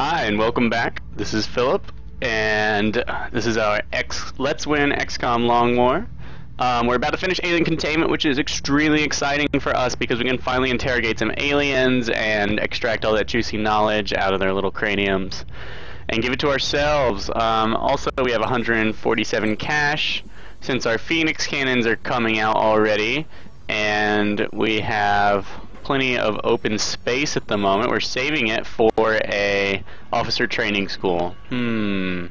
Hi and welcome back. This is Philip, and this is our Let's Win XCOM Long War. We're about to finish Alien Containment, which is extremely exciting for us because we can finally interrogate some aliens and extract all that juicy knowledge out of their little craniums and give it to ourselves. Also, we have 147 cash since our Phoenix cannons are coming out already, and we have plenty of open space at the moment. We're saving it for a officer training school. I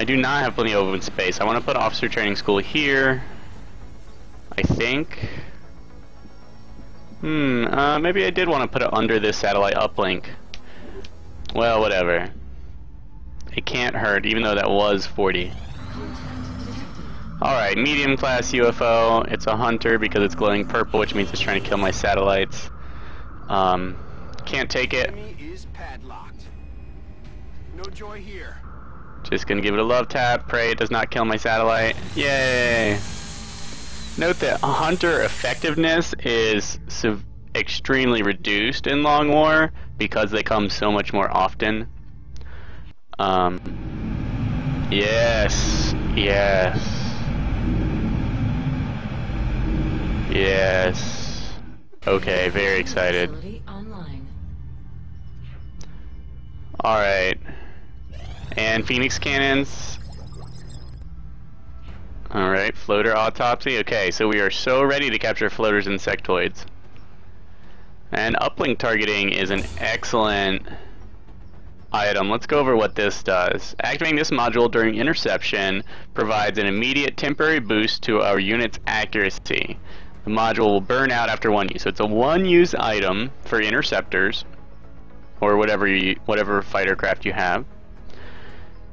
do not have plenty of open space. I want to put officer training school here, I think. Maybe I did want to put it under this satellite uplink. Well, whatever. It can't hurt, even though that was 40. Alright, medium class UFO. It's a hunter because it's glowing purple, which means it's trying to kill my satellites. Can't take it. No joy here. Just gonna give it a love tap. Pray it does not kill my satellite. Yay! Note that hunter effectiveness is extremely reduced in Long War because they come so much more often. Yes. Yes. Okay, very excited. Alright. And Phoenix cannons. Alright, floater autopsy. Okay, so we are so ready to capture floaters and sectoids. And uplink targeting is an excellent item. Let's go over what this does. Activating this module during interception provides an immediate temporary boost to our unit's accuracy. The module will burn out after one use. So it's a one-use item for interceptors, or whatever fighter craft you have.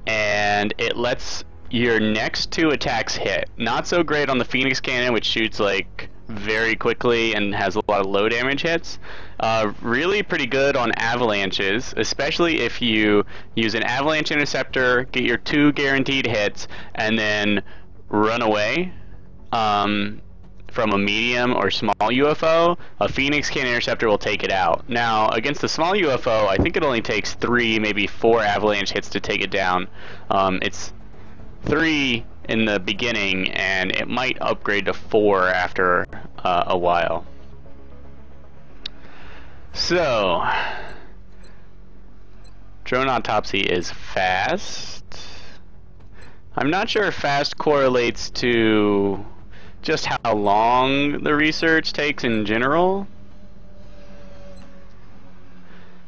And it lets your next two attacks hit. Not so great on the Phoenix cannon, which shoots like very quickly and has a lot of low damage hits. Really pretty good on avalanches, especially if you use an avalanche interceptor, get your 2 guaranteed hits, and then run away from a medium or small UFO. A Phoenix cannon interceptor will take it out. Now, against the small UFO, I think it only takes 3, maybe 4 avalanche hits to take it down. It's 3 in the beginning, and it might upgrade to 4 after a while. So, drone autopsy is fast. I'm not sure if fast correlates to just how long the research takes in general.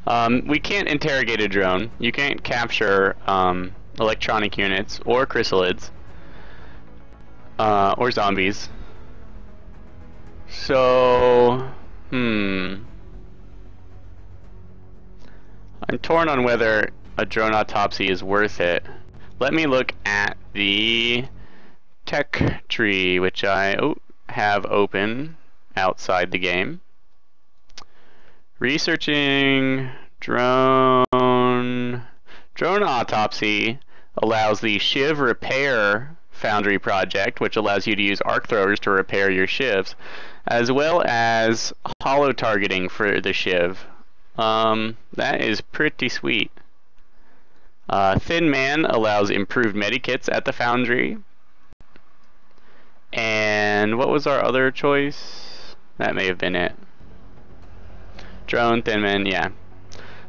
We can't interrogate a drone. You can't capture electronic units or chrysalids or zombies. So, I'm torn on whether a drone autopsy is worth it. Let me look at the tech tree, which I have open outside the game. Researching drone autopsy allows the Shiv repair foundry project, which allows you to use arc throwers to repair your shivs, as well as holo targeting for the Shiv. That is pretty sweet. Thin Man allows improved medikits at the foundry. And what was our other choice? That may have been it. Drone, Thin Man, yeah.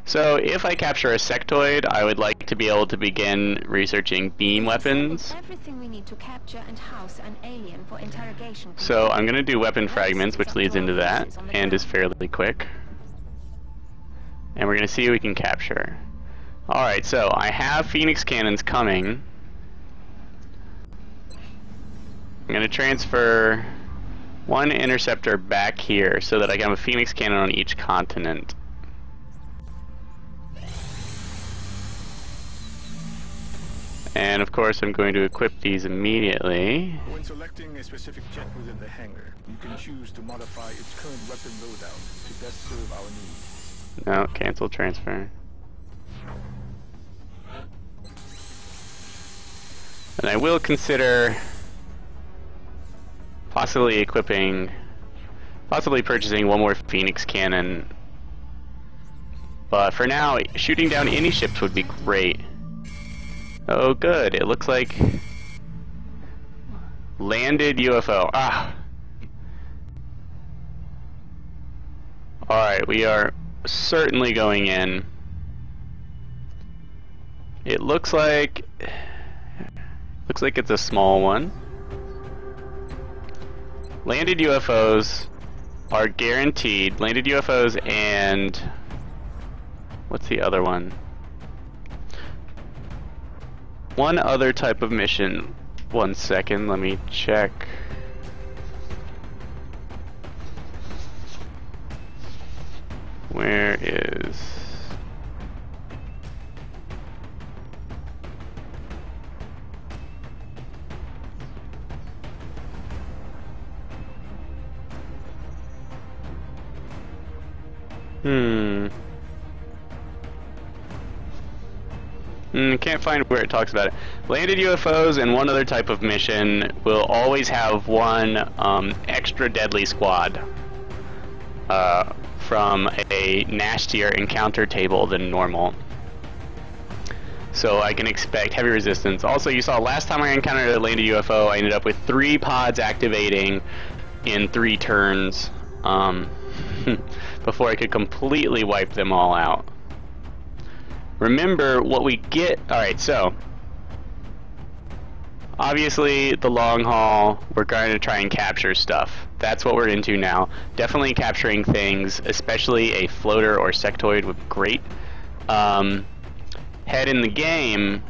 So if I capture a sectoid, I would like to be able to begin researching beam weapons. So I'm going to do weapon fragments, which leads into that, and is fairly quick. And we're going to see what we can capture. Alright, so I have Phoenix cannons coming. I'm going to transfer one interceptor back here so that I can have a Phoenix cannon on each continent. And of course I'm going to equip these immediately. When selecting a specific jet within the hangar, you can choose to modify its current weapon loadout to best serve our needs. No, cancel transfer. And I will consider possibly purchasing one more Phoenix cannon But for now, shooting down any ships would be great. Oh good, it looks like landed UFO. Ah! Alright, we are certainly going in. It looks like it's a small one. Landed UFOs are guaranteed. Landed UFOs and what's the other one? One other type of mission. 1 second, let me check. Where is... Can't find where it talks about it. Landed UFOs and one other type of mission will always have one extra deadly squad from a nastier encounter table than normal. So I can expect heavy resistance. Also, you saw last time I encountered a landed UFO, I ended up with 3 pods activating in 3 turns before I could completely wipe them all out. Remember what we get. Alright, so obviously the long haul, we're going to try and capture stuff. That's what we're into now. Definitely capturing things, especially a floater or sectoid would be great. Head in the game,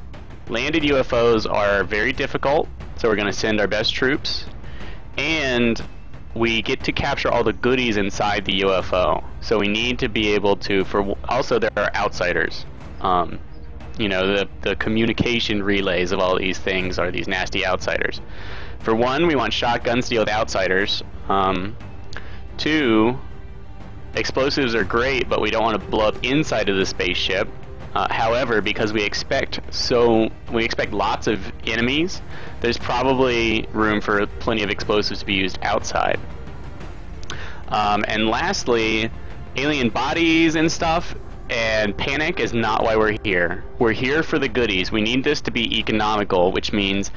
landed UFOs are very difficult, so we're going to send our best troops. And we get to capture all the goodies inside the UFO. So we need to be able to, also there are outsiders. You know, the communication relays of all these things are these nasty outsiders. For one, we want shotguns to deal with outsiders. 2, explosives are great, but we don't want to blow up inside of the spaceship. However, because we expect lots of enemies, there's probably room for plenty of explosives to be used outside. And lastly, alien bodies and stuff. And panic is not why we're here. We're here for the goodies. We need this to be economical, which means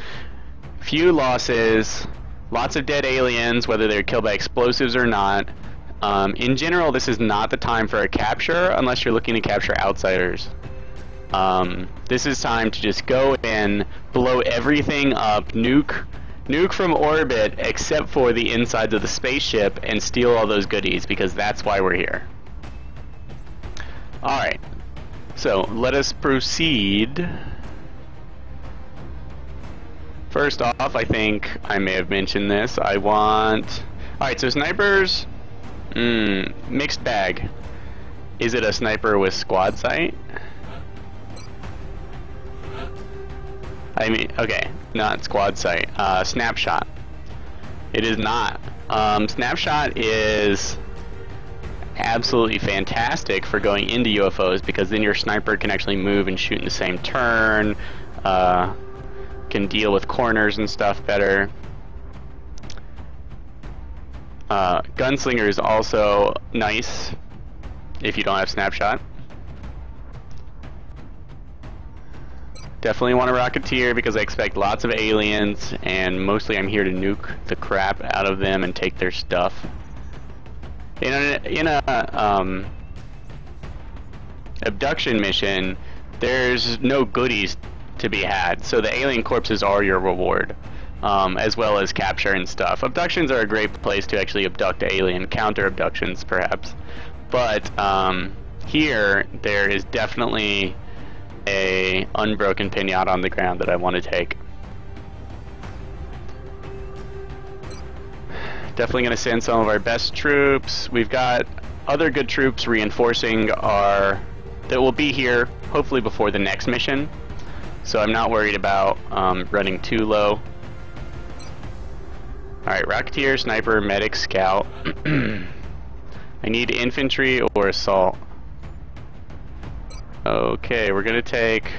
few losses, lots of dead aliens, whether they're killed by explosives or not. In general, this is not the time for a capture unless you're looking to capture outsiders. This is time to just go in, blow everything up, nuke from orbit except for the insides of the spaceship, and steal all those goodies, because that's why we're here. Alright, so let us proceed. First off, I think I may have mentioned this. I want... Alright, so snipers... mixed bag. Is it a sniper with squad sight? I mean, okay, not squad sight. Snapshot. It is not. Snapshot is absolutely fantastic for going into UFOs, because then your sniper can actually move and shoot in the same turn, can deal with corners and stuff better. Gunslinger is also nice if you don't have snapshot. Definitely want a Rocketeer because I expect lots of aliens, and mostly I'm here to nuke the crap out of them and take their stuff. In a abduction mission, there's no goodies to be had, so the alien corpses are your reward, as well as capture and stuff. Abductions are a great place to actually abduct alien, counter abductions perhaps, but here there is definitely a unbroken pinata on the ground that I want to take. Definitely going to send some of our best troops. We've got other good troops reinforcing that will be here hopefully before the next mission, so I'm not worried about running too low. Alright, Rocketeer, Sniper, Medic, Scout. I need infantry or assault. Okay, we're gonna take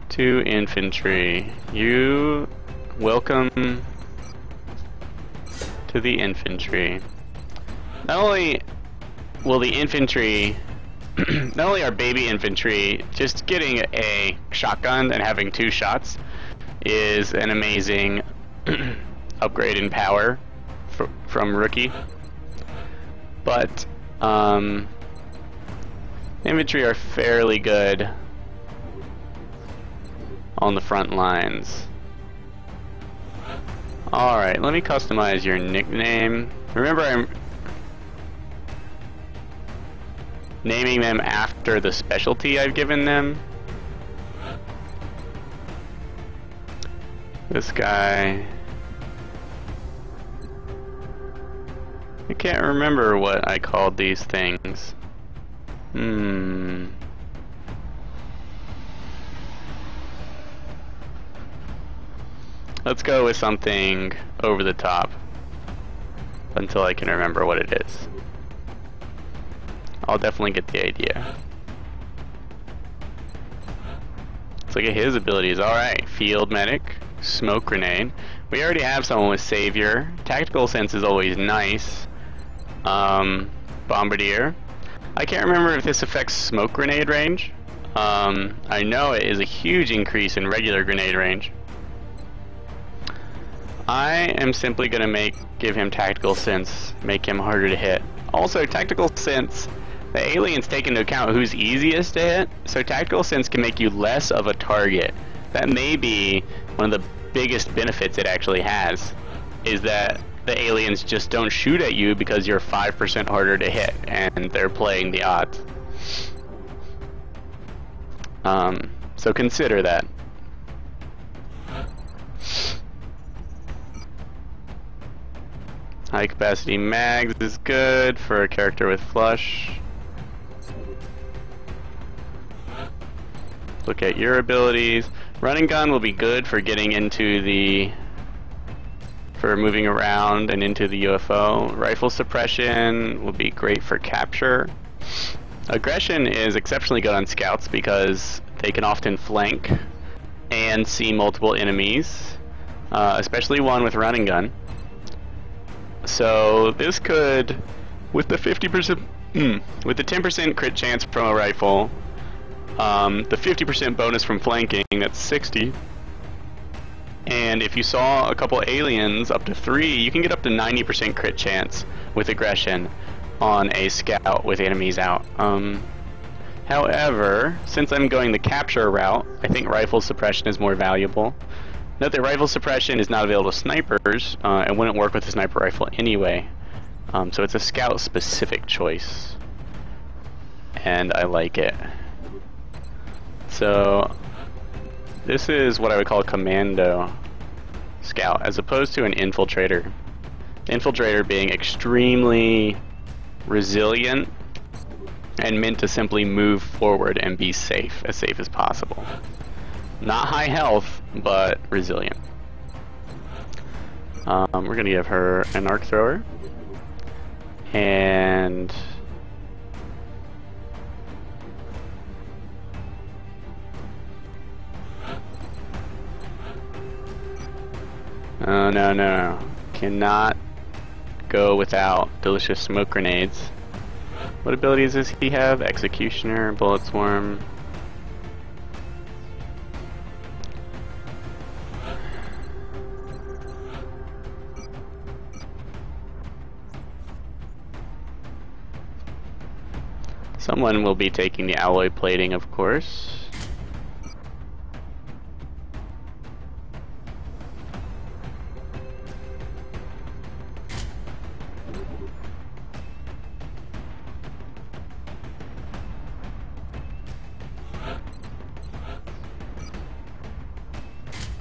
2 infantry. You welcome to the infantry. Not only will the infantry, not only our baby infantry, just getting a shotgun and having 2 shots is an amazing upgrade in power from rookie, but infantry are fairly good on the front lines. Alright, let me customize your nickname. Remember, I'm naming them after the specialty I've given them. This guy... I can't remember what I called these things. Let's go with something over the top until I can remember what it is. I'll definitely get the idea. Let's look at his abilities. Alright, Field Medic, Smoke Grenade. We already have someone with Savior. Tactical Sense is always nice. Bombardier. I can't remember if this affects Smoke Grenade range. I know it is a huge increase in regular grenade range. I am simply going to give him Tactical Sense, make him harder to hit. Also, Tactical Sense, the aliens take into account who's easiest to hit, so Tactical Sense can make you less of a target. That may be one of the biggest benefits it actually has, is that the aliens just don't shoot at you because you're 5% harder to hit, and they're playing the odds. So consider that. High capacity mags is good for a character with flush. Look at your abilities. Running gun will be good for getting into the... for moving around and into the UFO. Rifle suppression will be great for capture. Aggression is exceptionally good on scouts because they can often flank and see multiple enemies, especially one with running gun. So this could, with the 50%, with the 10% crit chance from a rifle, the 50% bonus from flanking, that's 60. And if you saw a couple aliens, up to 3, you can get up to 90% crit chance with aggression on a scout with enemies out. However, since I'm going the capture route, I think rifle suppression is more valuable. Note that rifle suppression is not available to snipers, and wouldn't work with a sniper rifle anyway. So it's a scout-specific choice, and I like it. So this is what I would call a commando scout, as opposed to an infiltrator. Infiltrator being extremely resilient and meant to simply move forward and be safe as possible. Not high health, but resilient. We're gonna give her an arc thrower, and oh no, cannot go without delicious smoke grenades. What abilities does he have? Executioner, Bullet Swarm. Someone will be taking the alloy plating, of course.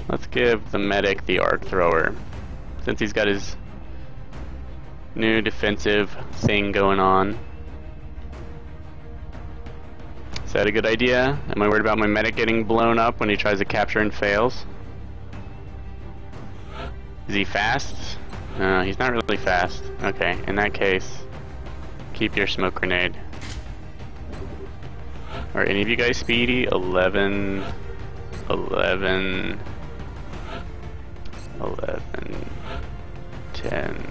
Let's give the medic the arc thrower, since he's got his new defensive thing going on. Is that a good idea? Am I worried about my medic getting blown up when he tries to capture and fails? Is he fast? No, he's not really fast. Okay, in that case, keep your smoke grenade. Are any of you guys speedy? 11, 11, 11, 10.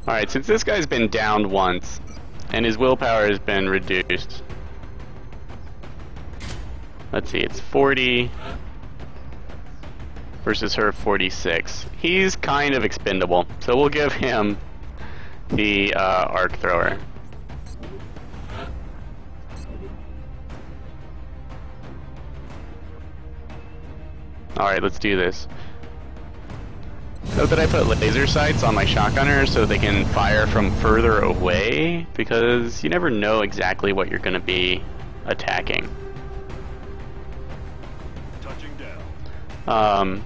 Alright, since this guy's been downed once, and his willpower has been reduced. Let's see, it's 40 versus her 46. He's kind of expendable, so we'll give him the arc thrower. Alright, let's do this. Note that I put laser sights on my shotgunner so they can fire from further away, because you never know exactly what you're going to be attacking. Touching down.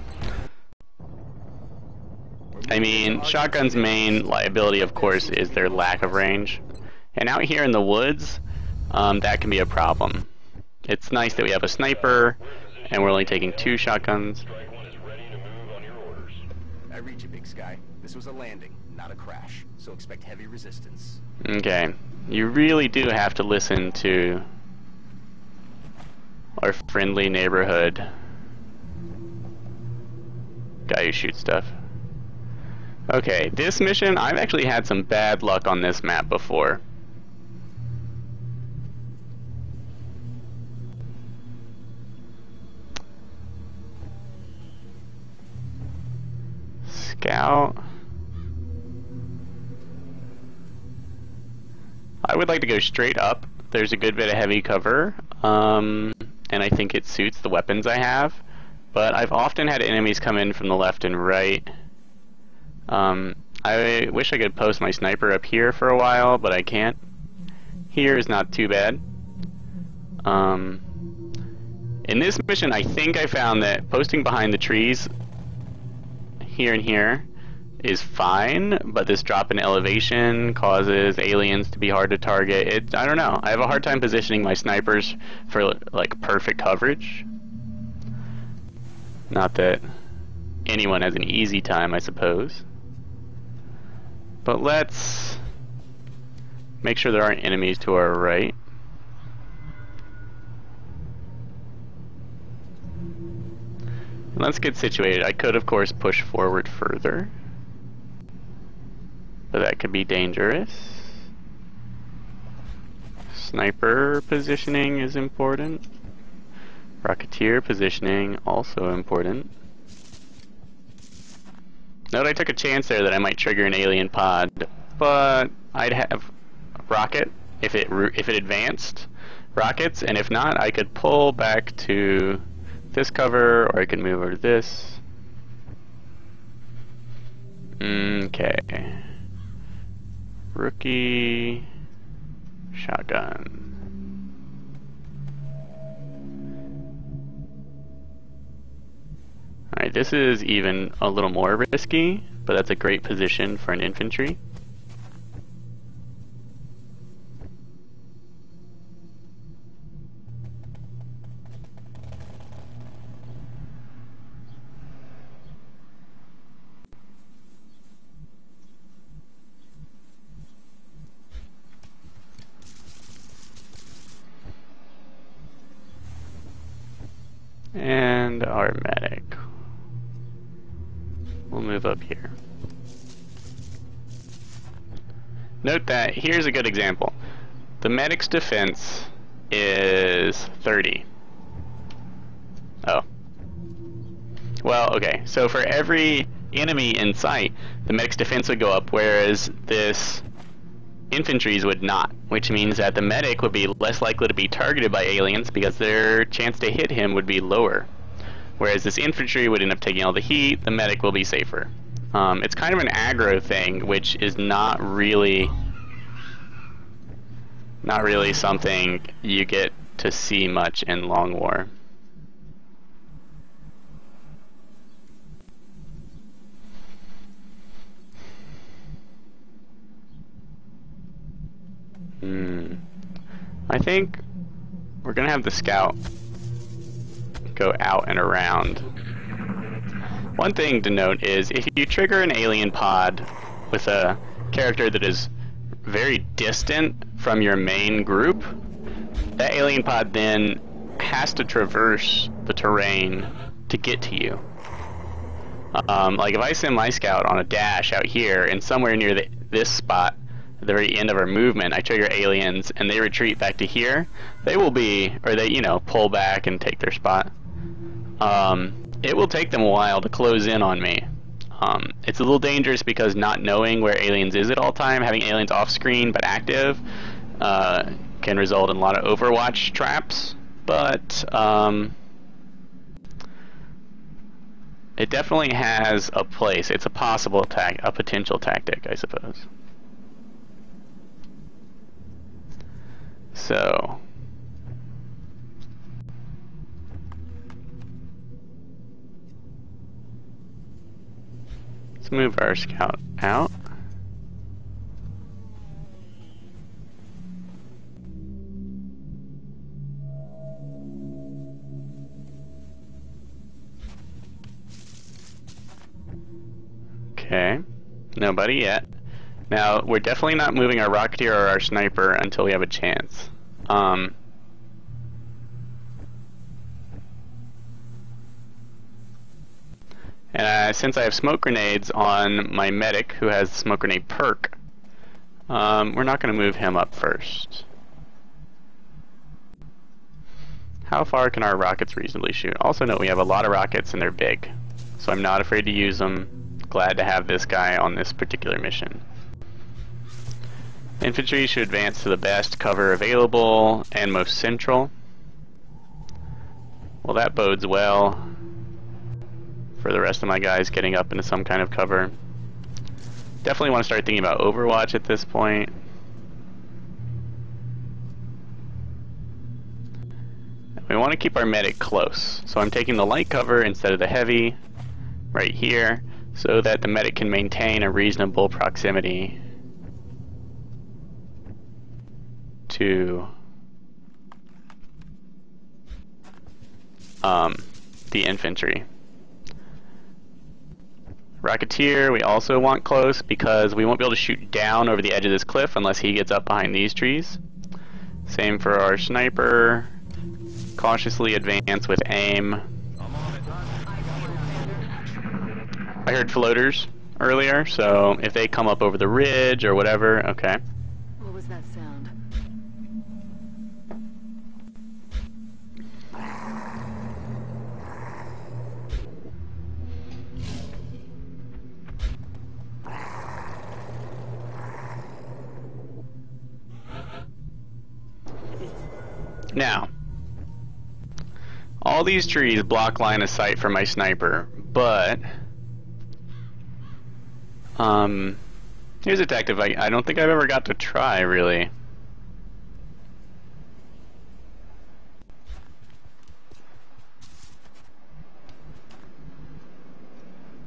I mean, shotgun's main liability, of course, is their lack of range. And out here in the woods, that can be a problem. It's nice that we have a sniper, and we're only taking 2 shotguns. I read you, Big Sky. This was a landing, not a crash, so expect heavy resistance. Okay. You really do have to listen to our friendly neighborhood guy who shoots stuff. Okay, this mission, I've actually had some bad luck on this map before. Scout. I would like to go straight up. There's a good bit of heavy cover, and I think it suits the weapons I have. But I've often had enemies come in from the left and right. I wish I could post my sniper up here for a while, but I can't. Here is not too bad. In this mission, I think I found that posting behind the trees here and here is fine, but this drop in elevation causes aliens to be hard to target. I don't know. I have a hard time positioning my snipers for like perfect coverage. Not that anyone has an easy time, I suppose. But let's make sure there aren't enemies to our right. Let's get situated. I could, of course, push forward further, but that could be dangerous. Sniper positioning is important. Rocketeer positioning, also important. Note I took a chance there that I might trigger an alien pod, but I'd have rocket if it advanced rockets, and if not, I could pull back to this cover, or I can move over to this. Okay. Rookie shotgun. Alright, this is even a little more risky, but that's a great position for an infantry. And our medic. We'll move up here. Note that here's a good example. The medic's defense is 30. Oh. Well, okay. So for every enemy in sight, the medic's defense would go up, whereas this infantry's would not, which means that the medic would be less likely to be targeted by aliens because their chance to hit him would be lower. Whereas this infantry would end up taking all the heat, the medic will be safer. It's kind of an aggro thing, which is not really something you get to see much in Long War. I think we're gonna have the scout go out and around. One thing to note is if you trigger an alien pod with a character that is very distant from your main group, that alien pod then has to traverse the terrain to get to you. Like if I send my scout on a dash out here and somewhere near this spot at the very end of our movement, I trigger aliens and they retreat back to here, they will be, or they, you know, pull back and take their spot. It will take them a while to close in on me. It's a little dangerous because not knowing where aliens is at all time, having aliens off screen but active, can result in a lot of Overwatch traps, but it definitely has a place. It's a possible a potential tactic, I suppose. So let's move our scout out. Okay, nobody yet. Now, we're definitely not moving our Rocketeer or our Sniper until we have a chance. And since I have smoke grenades on my medic, who has the smoke grenade perk, we're not going to move him up first. How far can our rockets reasonably shoot? Also note we have a lot of rockets and they're big, so I'm not afraid to use them. Glad to have this guy on this particular mission. Infantry should advance to the best cover available and most central. Well, that bodes well for the rest of my guys getting up into some kind of cover. Definitely want to start thinking about Overwatch at this point. We want to keep our medic close, so I'm taking the light cover instead of the heavy right here, so that the medic can maintain a reasonable proximity to the infantry. Rocketeer we also want close because we won't be able to shoot down over the edge of this cliff unless he gets up behind these trees. Same for our Sniper. Cautiously advance with aim. I heard floaters earlier, so if they come up over the ridge or whatever, okay. What was that sound? Now, all these trees block line of sight for my Sniper, but here's a tactic I don't think I've ever got to try, really.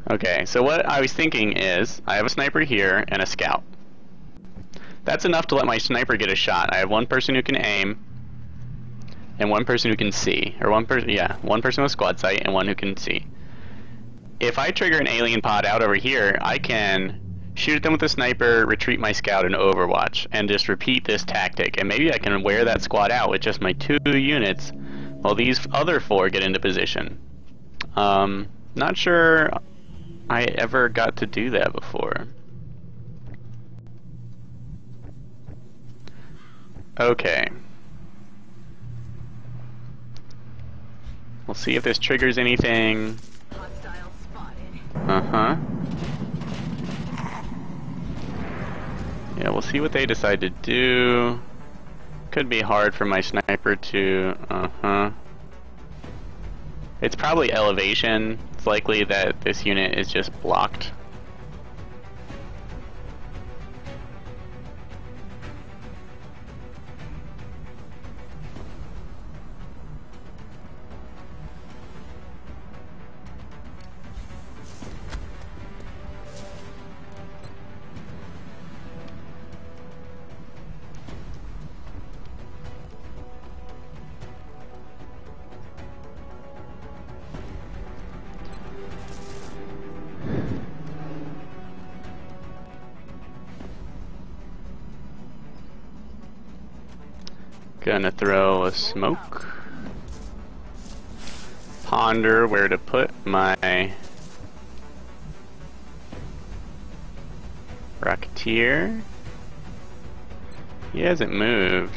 Okay, so what I was thinking is, I have a Sniper here and a Scout. That's enough to let my Sniper get a shot. I have one person who can aim, and one person who can see. Or one person with squad sight and one who can see. If I trigger an alien pod out over here, I can shoot at them with a Sniper, retreat my Scout, and Overwatch, and just repeat this tactic. And maybe I can wear that squad out with just my 2 units while these other 4 get into position. Not sure I ever got to do that before. Okay. We'll see if this triggers anything. Hostile spotted. Uh-huh. Yeah, we'll see what they decide to do. Could be hard for my Sniper to... Uh-huh. It's probably elevation. It's likely that this unit is just blocked. Gonna throw a smoke. Ponder where to put my Rocketeer. He hasn't moved.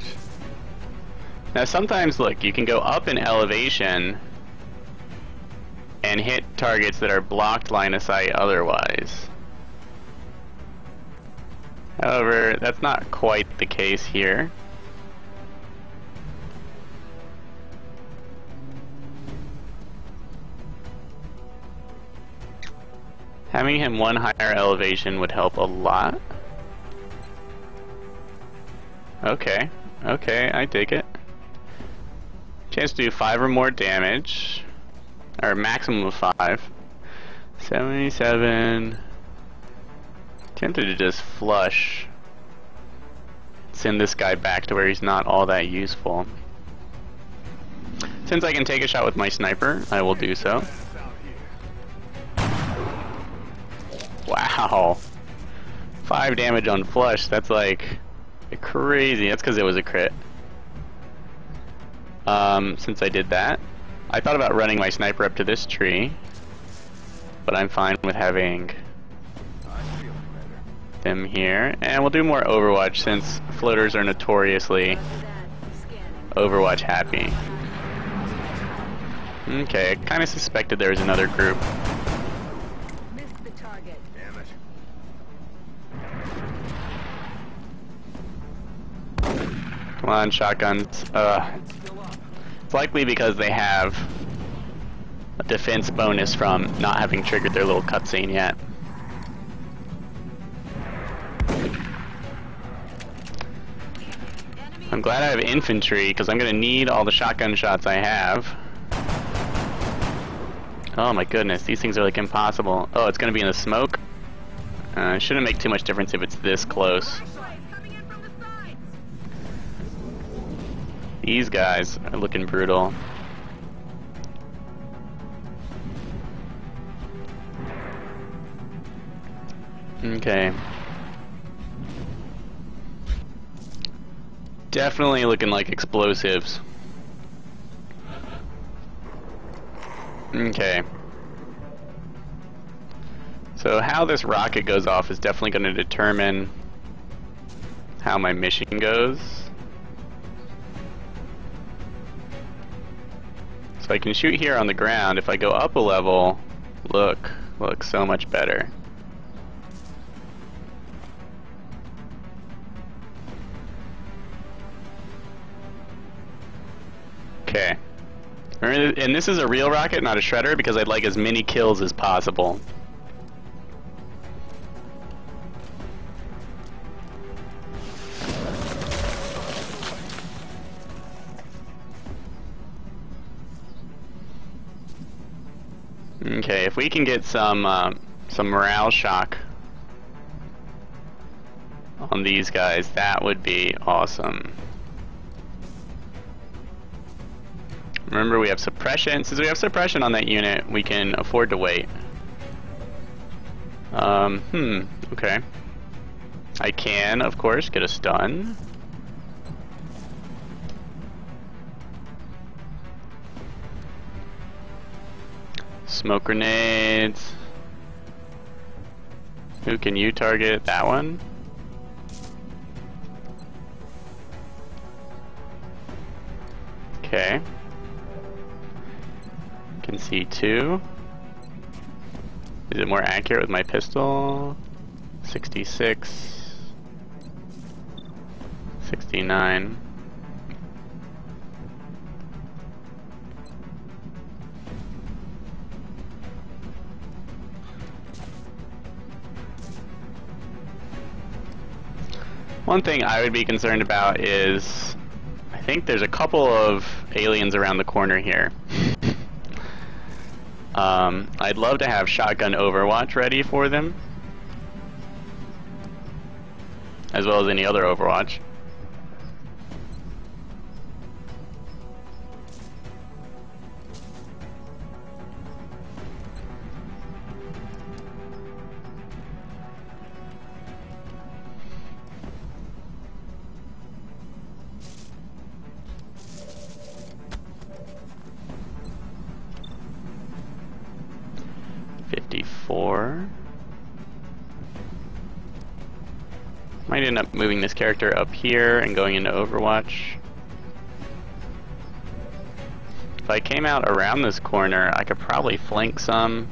Now sometimes, look, you can go up in elevation and hit targets that are blocked line of sight otherwise. However, that's not quite the case here. Having him one higher elevation would help a lot. Okay, okay, I dig it. Chance to do 5 or more damage. Or maximum of 5. 77. Tempted to just flush. Send this guy back to where he's not all that useful. Since I can take a shot with my sniper, I will do so. Wow. 5 damage on flush, that's like crazy. That's because it was a crit. Since I did that, I thought about running my sniper up to this tree, but I'm fine with having them here. And we'll do more Overwatch since floaters are notoriously Overwatch happy. Okay, I kind of suspected there was another group. Missed the target. Damn it. Come on, shotguns. It's likely because they have a defense bonus from not having triggered their little cutscene yet. I'm glad I have infantry because I'm going to need all the shotgun shots I have. Oh my goodness, these things are like impossible. Oh, it's going to be in the smoke? It shouldn't make too much difference if it's this close. These guys are looking brutal. Okay. Definitely looking like explosives. Okay. So how this rocket goes off is definitely going to determine how my mission goes. So I can shoot here on the ground. If I go up a level, look so much better. Okay. And this is a real rocket, not a shredder, because I'd like as many kills as possible. Okay, if we can get some morale shock on these guys, that would be awesome. Remember, we have suppression. Since we have suppression on that unit, we can afford to wait. Okay. I can, of course, get a stun. Smoke grenades. Who can you target? That one? Okay. Can see 2. Is it more accurate with my pistol? 66. 69. One thing I would be concerned about is, I think there's a couple of aliens around the corner here. I'd love to have shotgun Overwatch ready for them, as well as any other Overwatch. Might end up moving this character up here and going into Overwatch. If I came out around this corner, I could probably flank some.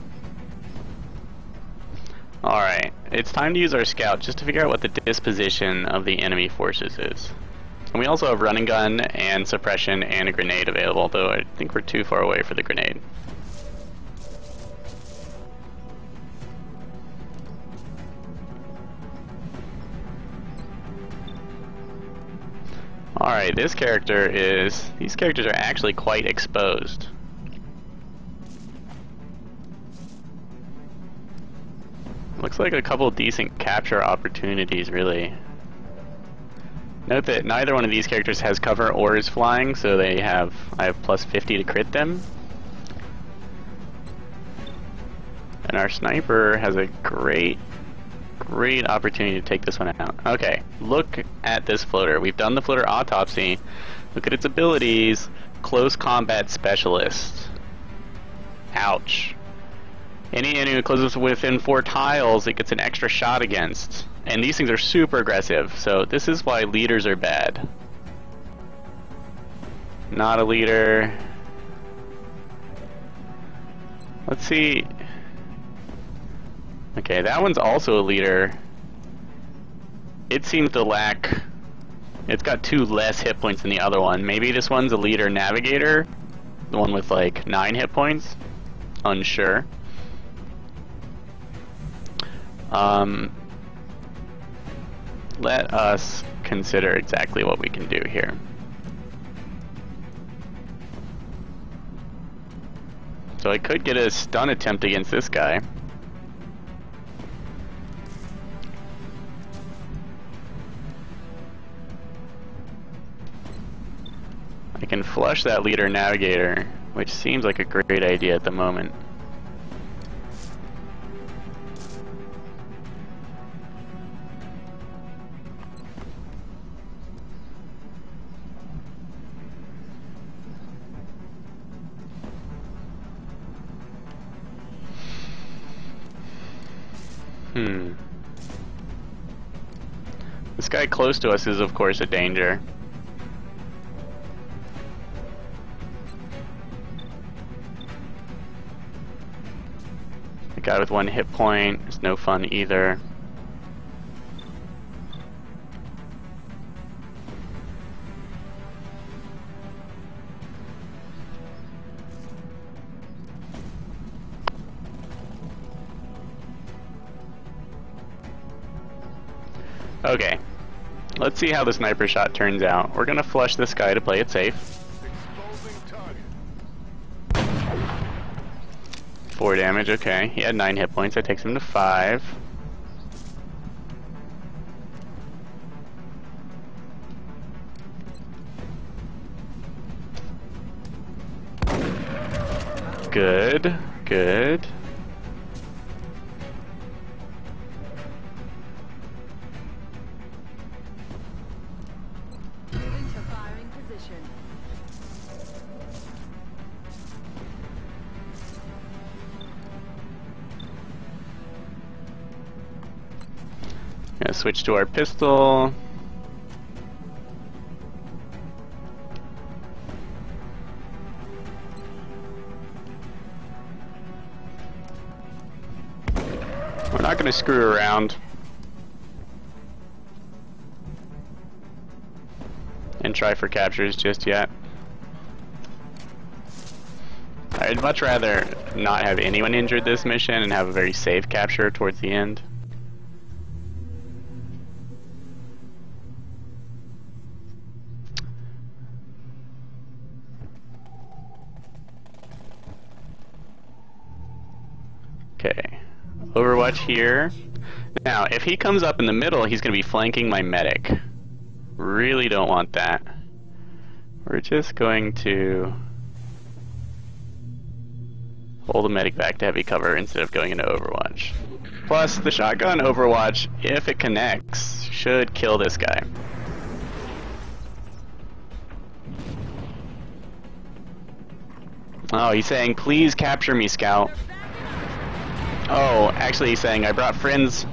Alright, it's time to use our scout just to figure out what the disposition of the enemy forces is. And we also have running gun and suppression and a grenade available, though I think we're too far away for the grenade. Alright, these characters are actually quite exposed. Looks like a couple decent capture opportunities, really. Note that neither one of these characters has cover or is flying, so I have plus 50 to crit them. And our sniper has a great opportunity to take this one out. Okay, look at this floater. We've done the floater autopsy. Look at its abilities. Close combat specialist. Ouch. Any enemy who closes within 4 tiles, it gets an extra shot against. And these things are super aggressive, so this is why leaders are bad. Not a leader. Let's see. Okay, that one's also a leader. It seems to lack... It's got 2 less hit points than the other one. Maybe this one's a leader navigator? The one with like 9 hit points? Unsure. Let us consider exactly what we can do here. So I could get a stun attempt against this guy. I can flush that leader navigator, which seems like a great idea at the moment. This guy close to us is of course a danger. The guy with 1 hit point is no fun either. Okay, let's see how the sniper shot turns out. We're gonna flush this guy to play it safe. 4 damage, okay. He had 9 hit points, that takes him to 5. Good, good. Gonna switch to our pistol. We're not gonna screw around and try for captures just yet. I'd much rather not have anyone injured this mission and have a very safe capture towards the end. Okay, Overwatch here. Now, if he comes up in the middle, he's going to be flanking my medic. Really don't want that. We're just going to hold the medic back to heavy cover instead of going into Overwatch. Plus, the shotgun Overwatch, if it connects, should kill this guy. Oh, he's saying, please capture me, Scout. Oh, actually he's saying, I brought friends,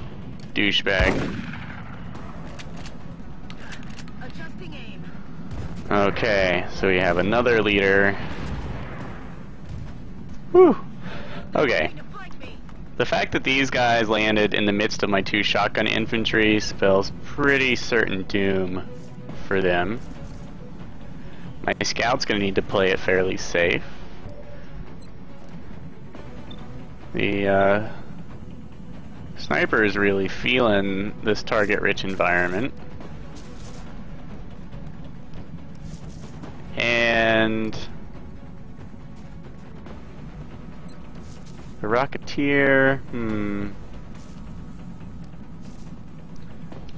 douchebag. Shifting aim. Okay, so we have another leader. Whew. Okay. The fact that these guys landed in the midst of my 2 shotgun infantry spells pretty certain doom for them. My scout's gonna need to play it fairly safe. The sniper is really feeling this target-rich environment. And the Rocketeer,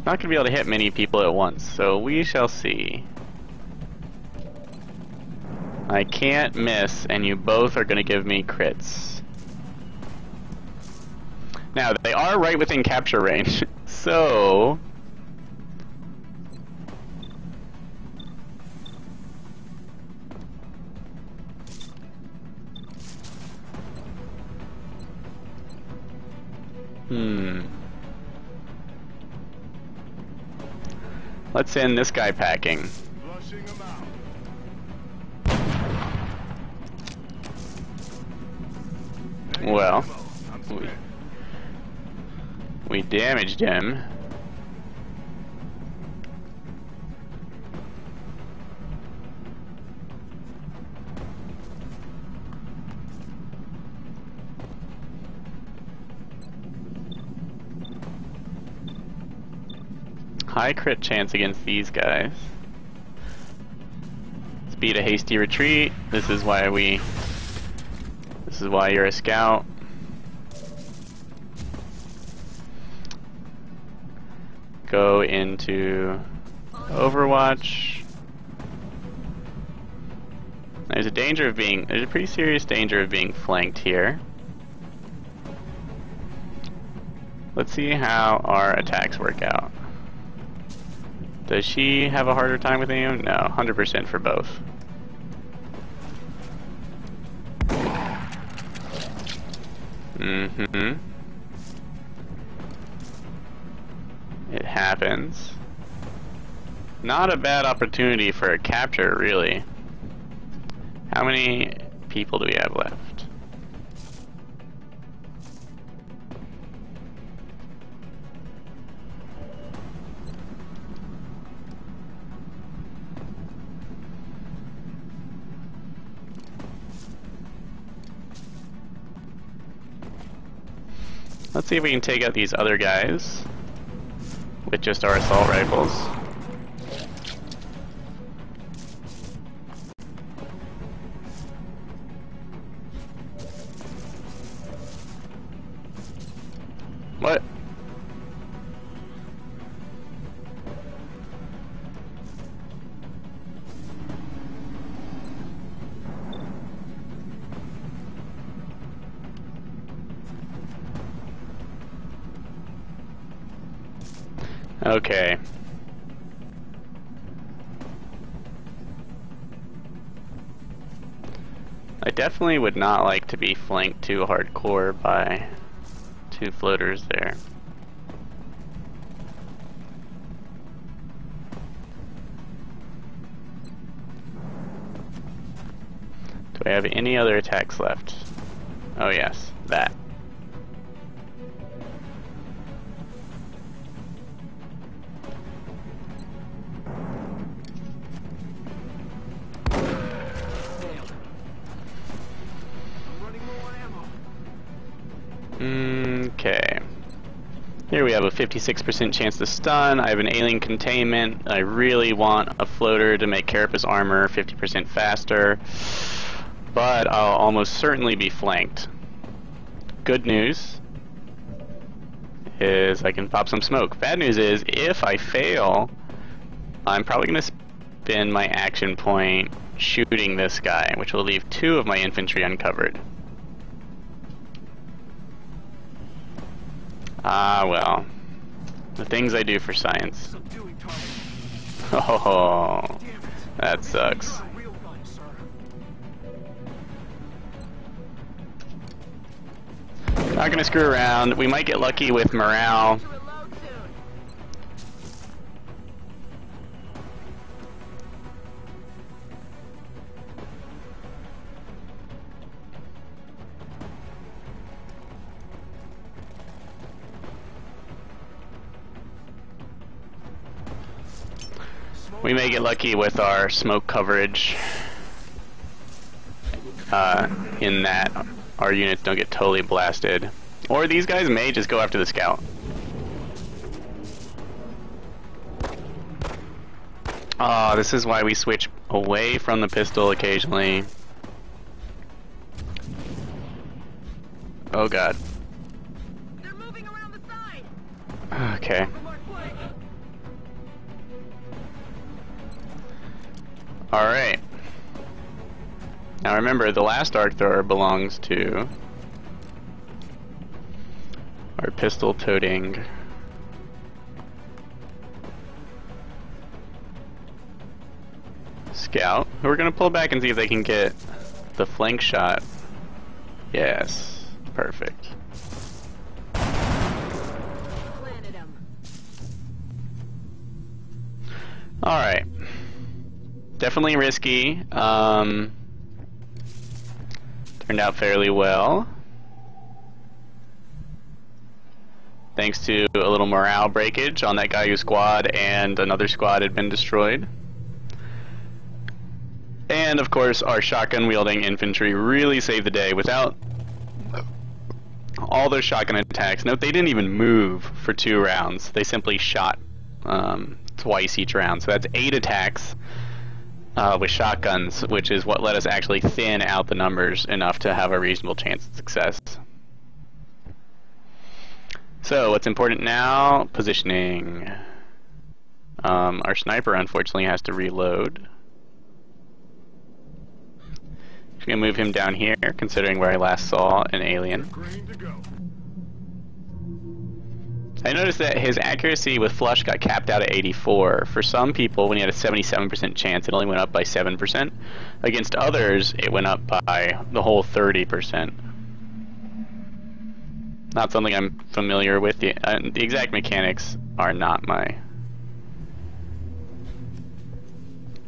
not gonna be able to hit many people at once, so we shall see. I can't miss, and you both are gonna give me crits. Now, they are right within capture range, so let's send this guy packing. Well, we damaged him. High crit chance against these guys. Speed a hasty retreat. This is why you're a scout. Go into Overwatch. There's a pretty serious danger of being flanked here. Let's see how our attacks work out. Does she have a harder time with him? No, 100% for both. It happens. Not a bad opportunity for a capture, really. How many people do we have left? Let's see if we can take out these other guys with just our assault rifles. What? Okay. I definitely would not like to be flanked too hardcore by 2 floaters there. Do I have any other attacks left? Oh yes, that. Okay. Here we have a 56% chance to stun. I have an alien containment. I really want a floater to make Carapace armor 50% faster. But I'll almost certainly be flanked. Good news is I can pop some smoke. Bad news is if I fail, I'm probably going to spend my action point shooting this guy, which will leave 2 of my infantry uncovered. Ah, well. The things I do for science. Oh, that sucks. Not gonna screw around. We might get lucky with morale. may get lucky with our smoke coverage in that our units don't get totally blasted. Or these guys may just go after the scout. Oh, this is why we switch away from the pistol occasionally. Oh god. They're moving around the side. Okay. Alright. Now remember, the last arc thrower belongs to our pistol-toting scout, who we're gonna pull back and see if they can get the flank shot. Yes, perfect. Planted him. Alright. Definitely risky. Turned out fairly well. Thanks to a little morale breakage on that guy whose squad and another squad had been destroyed. And of course our shotgun wielding infantry really saved the day. Without all those shotgun attacks, note they didn't even move for 2 rounds. They simply shot twice each round. So that's 8 attacks with shotguns, which is what let us actually thin out the numbers enough to have a reasonable chance of success. So what's important now? Positioning. Our sniper unfortunately has to reload. I'm gonna move him down here, considering where I last saw an alien. I noticed that his accuracy with flush got capped out at 84. For some people, when he had a 77% chance, it only went up by 7%. Against others, it went up by the whole 30%. Not something I'm familiar with. The exact mechanics are not my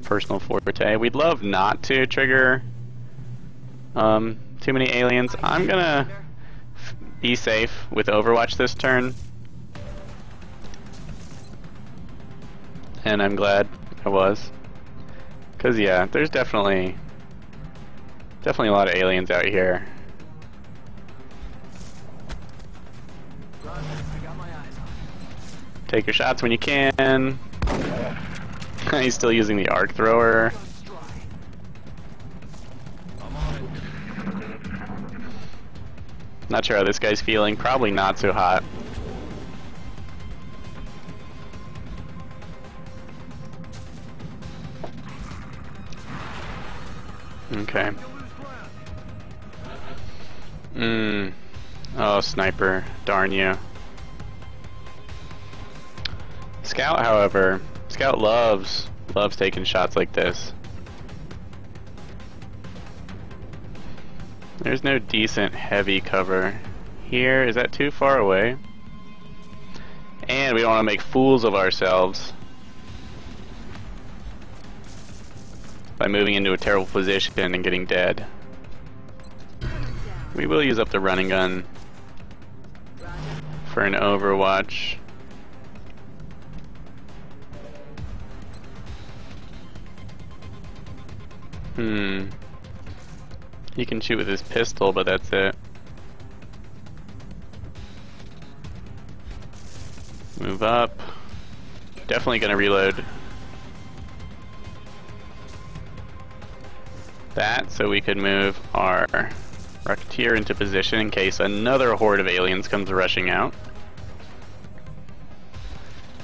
personal forte. We'd love not to trigger too many aliens. I'm gonna be safe with Overwatch this turn. And I'm glad I was. Cause yeah, there's definitely a lot of aliens out here. Take your shots when you can. He's still using the arc thrower. Not sure how this guy's feeling. Probably not so hot. Okay. Oh, sniper. Darn you. Scout, however, Scout loves taking shots like this. There's no decent heavy cover here. Is that too far away? And we don't want to make fools of ourselves by moving into a terrible position and getting dead. We will use up the running gun for an Overwatch. He can shoot with his pistol, but that's it. Move up. Definitely gonna reload that so we could move our Rocketeer into position in case another horde of aliens comes rushing out.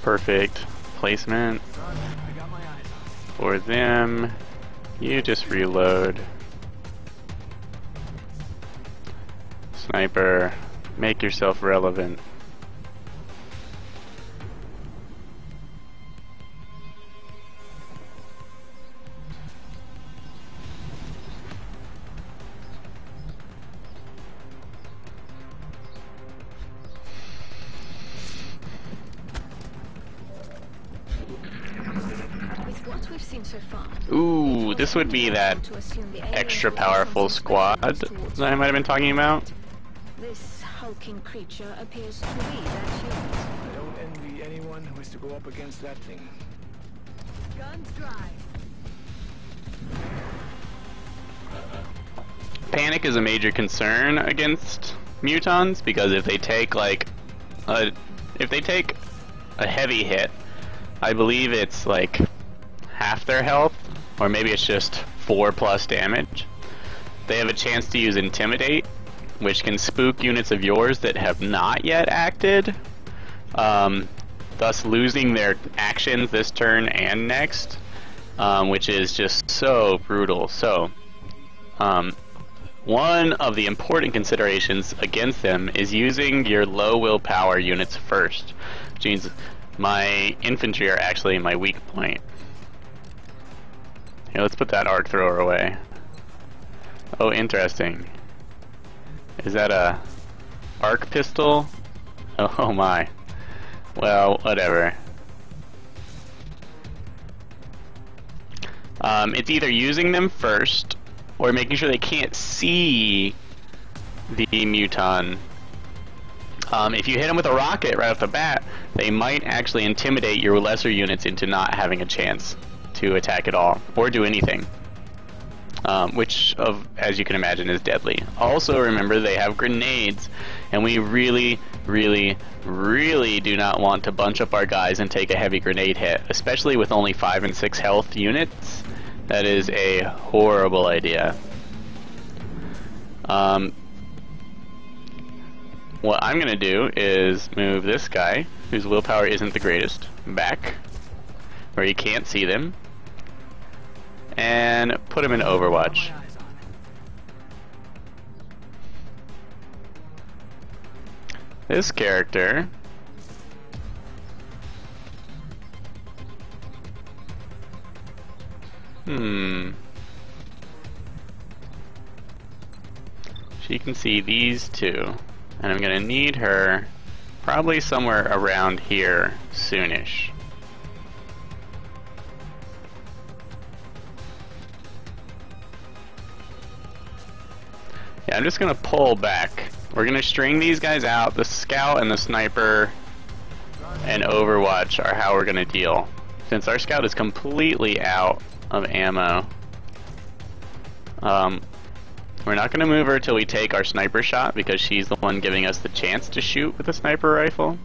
Perfect placement for them. You just reload. Sniper, make yourself relevant. Ooh, this would be that extra powerful squad that I might have been talking about. This hulking creature appears to be that unit. I don't envy anyone who has to go up against that thing. Guns dry. Panic is a major concern against Mutons because if they take like a heavy hit, I believe it's like half their health, or maybe it's just 4+ damage. They have a chance to use Intimidate, which can spook units of yours that have not yet acted, thus losing their actions this turn and next, which is just so brutal. So, one of the important considerations against them is using your low willpower units first, which means my infantry are actually my weak point. Here, let's put that arc thrower away. Oh, interesting. Is that a arc pistol? Oh my. Well, whatever. It's either using them first, or making sure they can't see the Muton. If you hit them with a rocket right off the bat, they might actually intimidate your lesser units into not having a chance to attack at all, or do anything. Which, as you can imagine, is deadly. Also remember, they have grenades, and we really, really, really do not want to bunch up our guys and take a heavy grenade hit, especially with only 5 and 6 health units. That is a horrible idea. What I'm gonna do is move this guy, whose willpower isn't the greatest, back, where you can't see them, and put him in Overwatch. This character she can see these two, and I'm gonna need her probably somewhere around here soonish. Yeah, I'm just gonna pull back. We're gonna string these guys out. The scout and the sniper and Overwatch are how we're gonna deal. Since our scout is completely out of ammo, we're not gonna move her till we take our sniper shot, because she's the one giving us the chance to shoot with a sniper rifle.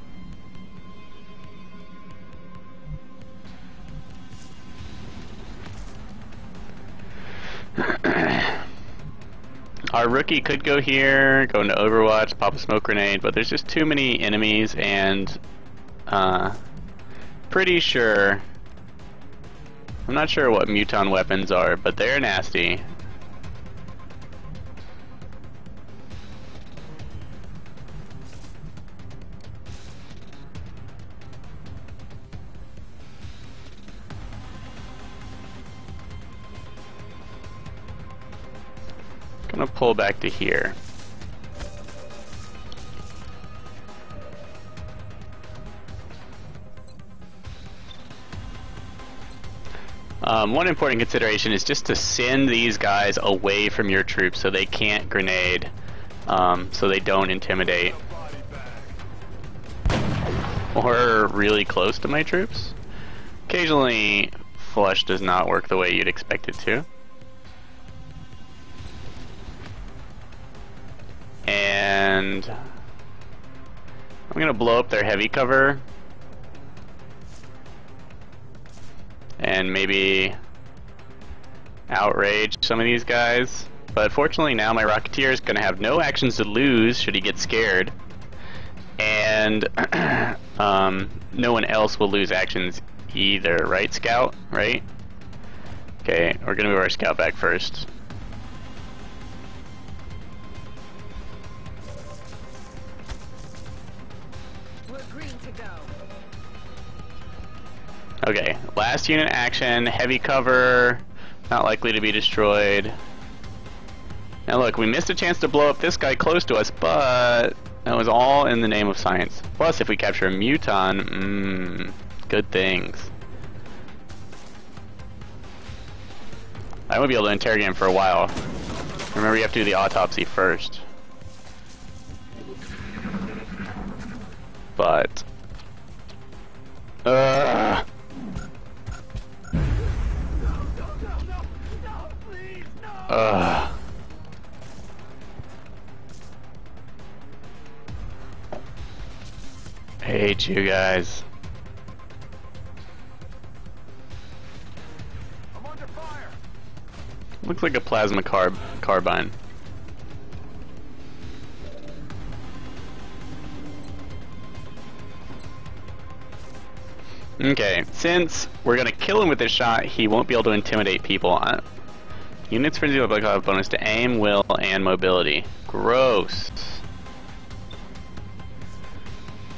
Our rookie could go here, go into Overwatch, pop a smoke grenade, but there's just too many enemies, and pretty sure, I'm not sure what Muton weapons are, but they're nasty. I'm gonna pull back to here. One important consideration is just to send these guys away from your troops so they can't grenade, so they don't intimidate. Or really close to my troops. Occasionally, flush does not work the way you'd expect it to. And I'm gonna blow up their heavy cover and maybe outrage some of these guys. But fortunately now my Rocketeer is gonna have no actions to lose should he get scared, and no one else will lose actions either, right, Scout? Right? Okay, we're gonna move our Scout back first. Okay, last unit action, heavy cover, not likely to be destroyed. Now look, we missed a chance to blow up this guy close to us, but that was all in the name of science. Plus, if we capture a Muton, good things. I won't be able to interrogate him for a while. Remember, you have to do the autopsy first. But Ugh. I hate you guys. I'm under fire. Looks like a plasma carbine. Okay, since we're gonna kill him with this shot, he won't be able to intimidate people. Units frenzy will have bonus to aim, will, and mobility. Gross.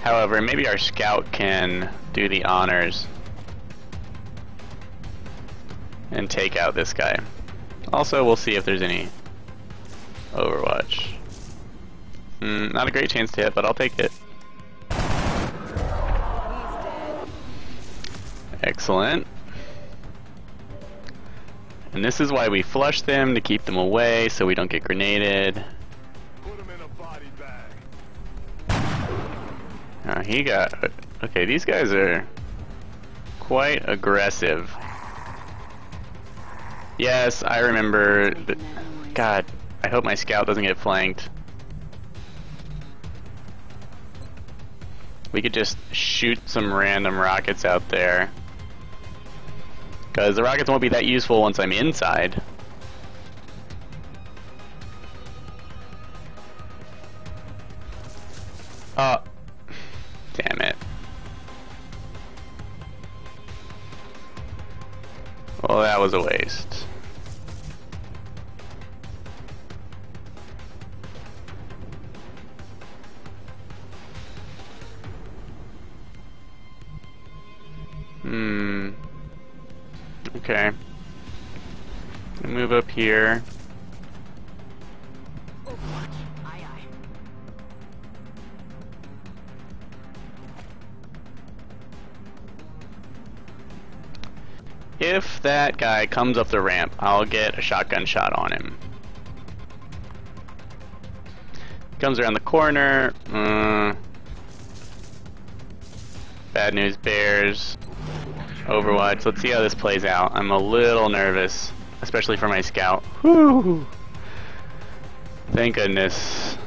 However, maybe our scout can do the honors and take out this guy. Also, we'll see if there's any Overwatch. Not a great chance to hit, but I'll take it. Excellent. And this is why we flush them, to keep them away so we don't get grenaded. Put him in a body bag. He got... Okay, these guys are quite aggressive. Yes, I remember... God, I hope my scout doesn't get flanked. We could just shoot some random rockets out there. Because the rockets won't be that useful once I'm inside. Oh. Damn it. Well, that was a waste. Okay. Move up here. Overwatch. Aye, aye. If that guy comes up the ramp, I'll get a shotgun shot on him. Comes around the corner. Bad news bears. Overwatch. Let's see how this plays out. I'm a little nervous, especially for my scout. Whew. Thank goodness.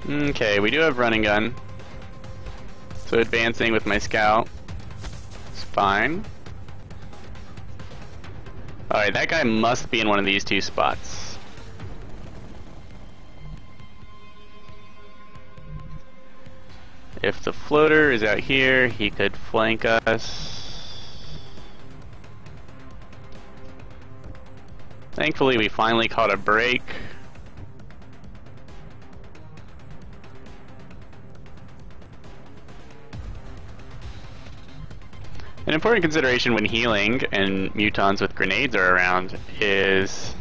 Okay, we do have running gun. So advancing with my scout is fine. Alright, that guy must be in one of these two spots. If the floater is out here, he could flank us. Thankfully, we finally caught a break. An important consideration when healing and mutons with grenades are around is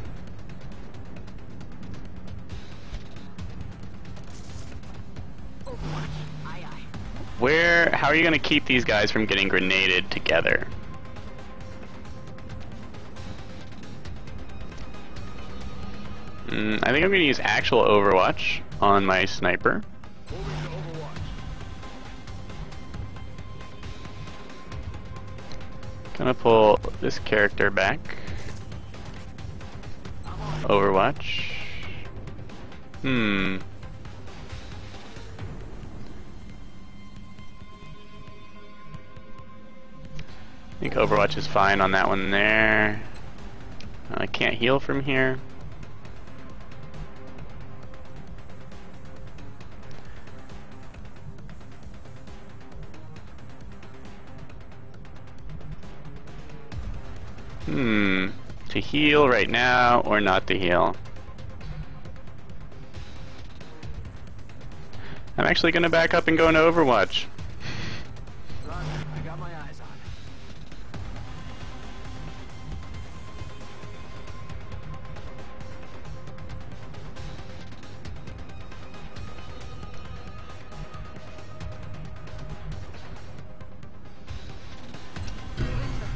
how are you going to keep these guys from getting grenaded together? I think I'm going to use actual Overwatch on my sniper. Gonna pull this character back. Overwatch. I think Overwatch is fine on that one there. I can't heal from here. To heal right now or not to heal? I'm actually gonna back up and go into Overwatch. Run, I got my eyes on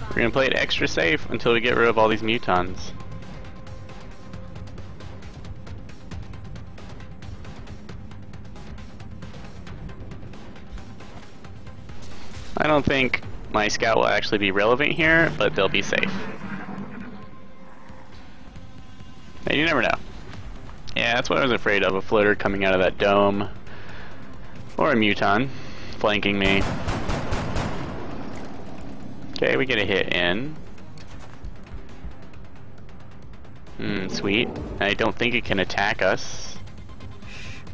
We're gonna play it extra safe until we get rid of all these mutons. I don't think my scout will actually be relevant here, but they'll be safe. And you never know. Yeah, that's what I was afraid of, a floater coming out of that dome. Or a Muton flanking me. Okay, we get a hit in. Sweet. I don't think it can attack us.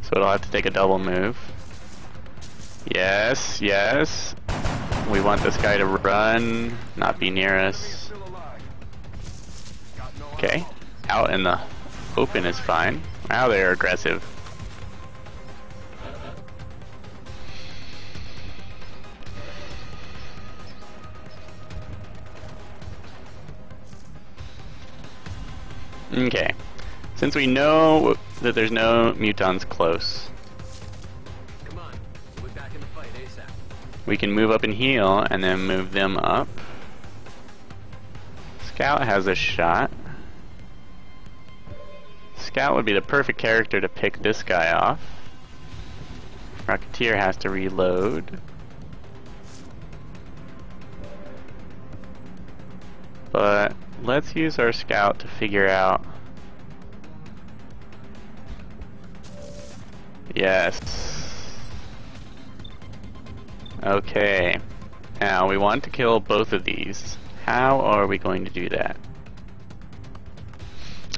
So it'll have to take a double move. Yes, yes. We want this guy to run, not be near us. Okay. Out in the open is fine. Wow, they're aggressive. Okay. Since we know that there's no Mutons close, Come on, we'll be back in the fight ASAP. we can move up and heal and then move them up. Scout has a shot. Scout would be the perfect character to pick this guy off. Rocketeer has to reload. But let's use our scout to figure out. Yes. Okay. Now we want to kill both of these. How are we going to do that?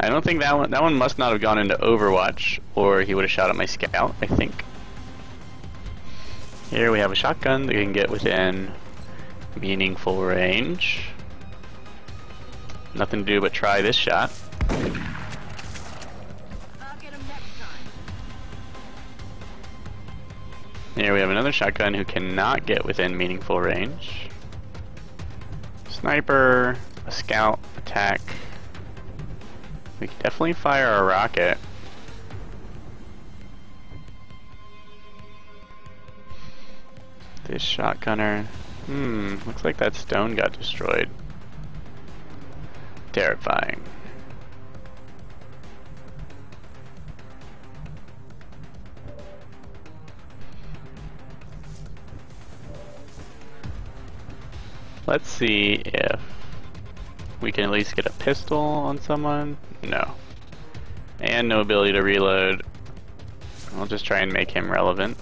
I don't think that one must not have gone into Overwatch, or he would have shot at my scout, I think. Here we have a shotgun that can get within meaningful range. Nothing to do but try this shot. I'll get him next time. Here we have another shotgun who cannot get within meaningful range. Sniper, a scout, attack. We can definitely fire a rocket. This shotgunner. Looks like that stone got destroyed. Terrifying. Let's see if we can at least get a pistol on someone. No. And no ability to reload. I'll just try and make him relevant.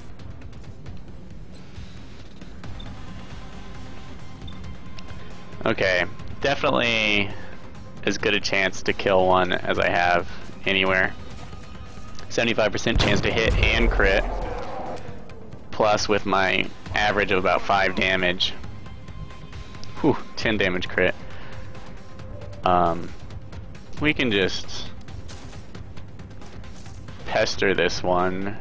Okay, definitely as good a chance to kill one as I have anywhere. 75% chance to hit and crit, plus with my average of about 5 damage. Whew, 10 damage crit. We can just pester this one.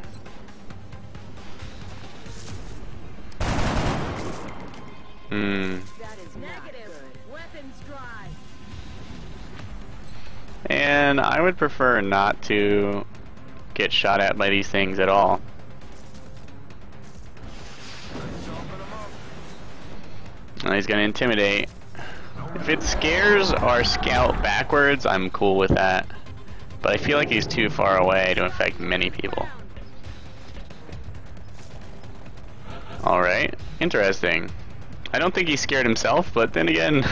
That is negative. Weapons dry. And I would prefer not to get shot at by these things at all. And he's gonna intimidate. If it scares our scout backwards, I'm cool with that. But I feel like he's too far away to infect many people. Alright, interesting. I don't think he scared himself, but then again,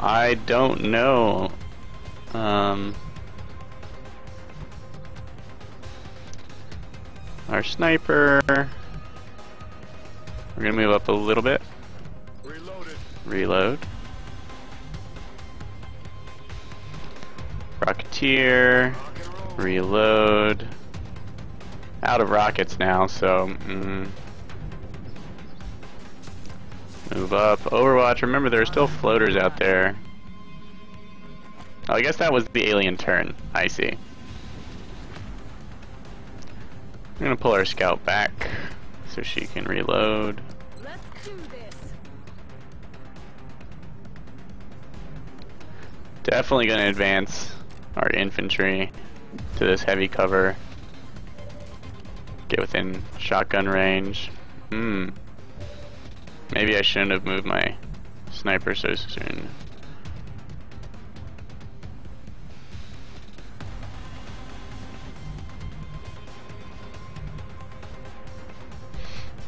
I don't know. Our sniper. We're gonna move up a little bit. Reload. Rocketeer. Reload. Out of rockets now, so move up. Overwatch. Remember, there are still floaters out there. Oh, I guess that was the alien turn. I see. I'm gonna pull our scout back so she can reload. Let's do this. Definitely gonna advance our infantry to this heavy cover. Get within shotgun range. Maybe I shouldn't have moved my sniper so soon.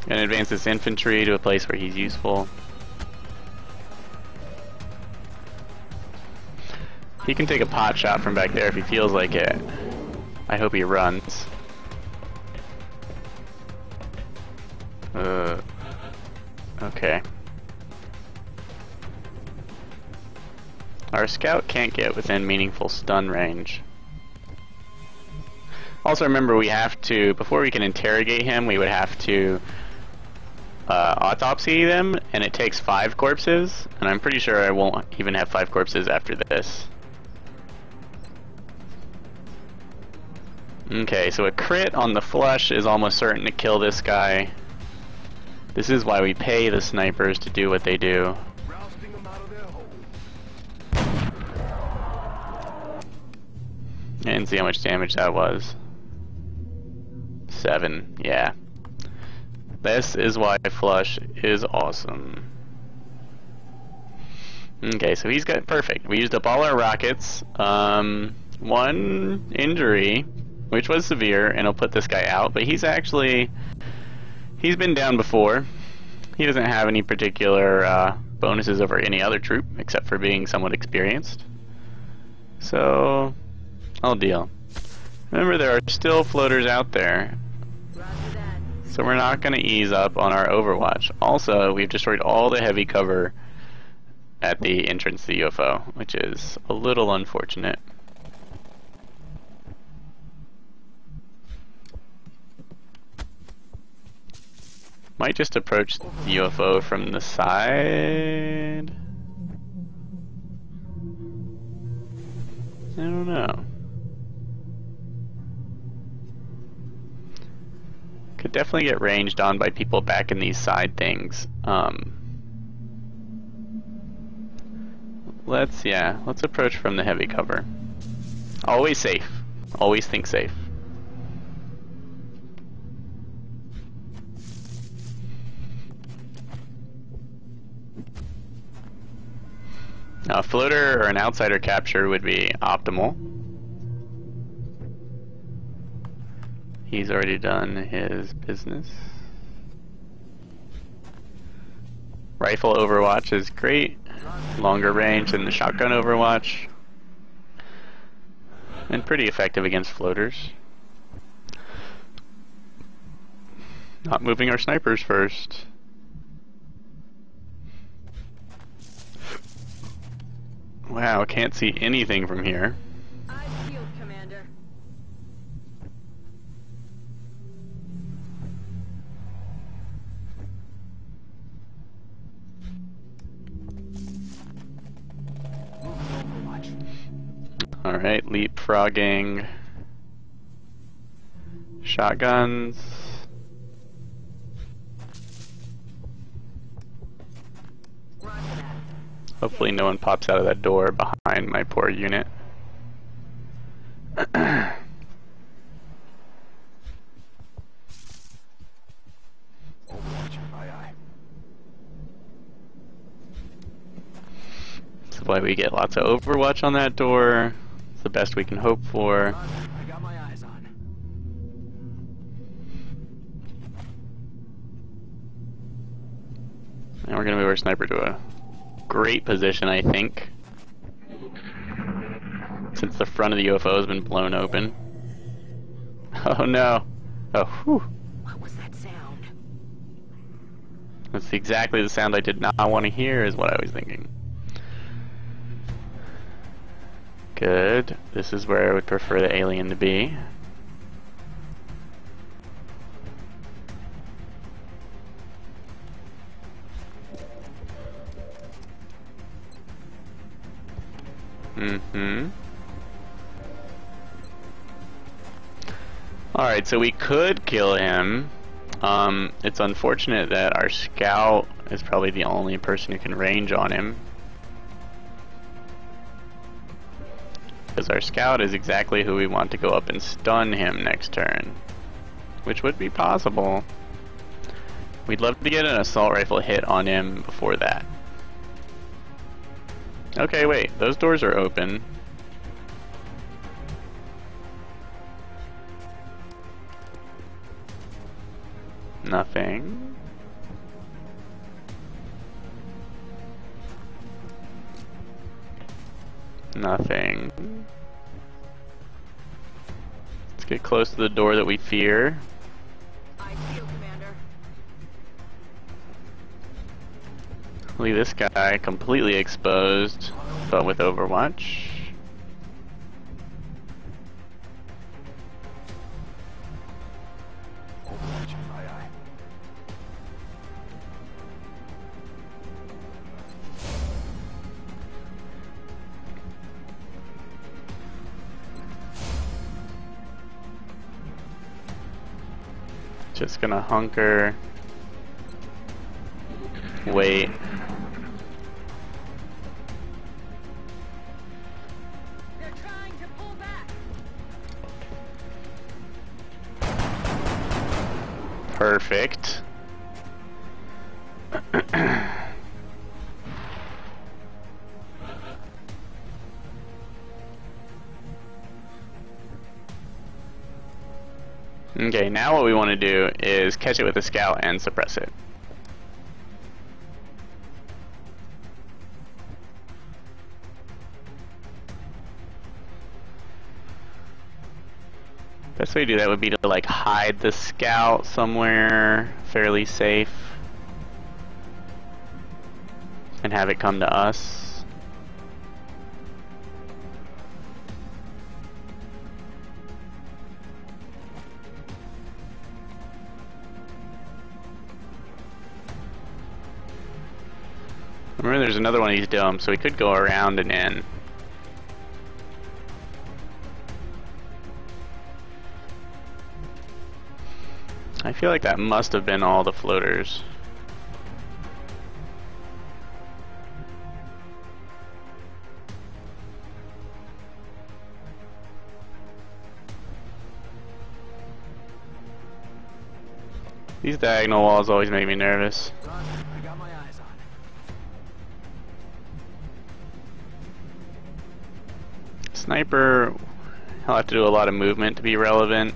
Gonna advance this infantry to a place where he's useful. He can take a pot shot from back there if he feels like it. I hope he runs. Okay. Our scout can't get within meaningful stun range. Also remember, we have to, before we can interrogate him, we would have to autopsy them, and it takes 5 corpses, and I'm pretty sure I won't even have 5 corpses after this. Okay, so a crit on the flush is almost certain to kill this guy. This is why we pay the snipers to do what they do. Rousting them out of their hole. And see how much damage that was. 7, yeah. This is why flush is awesome. Okay, so he's got perfect. We used up all our rockets. 1 injury, which was severe, and it'll put this guy out, but he's been down before. He doesn't have any particular bonuses over any other troop, except for being somewhat experienced. So, I'll deal. Remember, there are still floaters out there, so we're not going to ease up on our overwatch. Also, we've destroyed all the heavy cover at the entrance to the UFO, which is a little unfortunate. Might just approach the UFO from the side. I don't know. Could definitely get ranged on by people back in these side things. Let's approach from the heavy cover. Always safe. Always think safe. Now, a floater or an outsider capture would be optimal. He's already done his business. Rifle overwatch is great. Longer range than the shotgun overwatch. And pretty effective against floaters. Not moving our snipers first. Wow, can't see anything from here. Eyes peeled, Commander. Alright, leapfrogging. Shotguns. Hopefully no one pops out of that door behind my poor unit. Overwatch, aye aye. That's why we get lots of Overwatch on that door. It's the best we can hope for. I got my eyes on. And we're gonna move our sniper to a great position, I think, since the front of the UFO has been blown open. Oh no. Oh, whew. What was that sound? That's exactly the sound I did not want to hear, is what I was thinking. Good. This is where I would prefer the alien to be. Alright, so we could kill him. It's unfortunate that our scout is probably the only person who can range on him. Because our scout is exactly who we want to go up and stun him next turn. Which would be possible. We'd love to get an assault rifle hit on him before that. Okay, wait, those doors are open. Nothing. Nothing. Let's get close to the door that we fear. I feel, Commander. Leave this guy completely exposed, but with Overwatch. Overwatch, aye aye. Just gonna hunker. Wait. They're trying to pull back. Perfect. Okay, now what we want to do is catch it with a scout and suppress it. Best way to do that would be to like hide the scout somewhere fairly safe and have it come to us. Remember, there's another one of these domes, so we could go around and in. I feel like that must have been all the floaters. These diagonal walls always make me nervous. Son, I got my eyes on it. Sniper, I'll have to do a lot of movement to be relevant.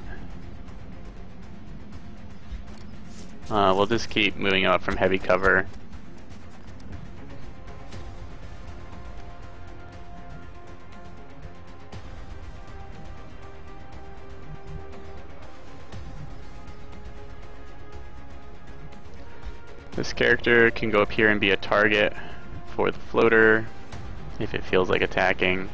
We'll just keep moving up from heavy cover. This character can go up here and be a target for the floater if it feels like attacking.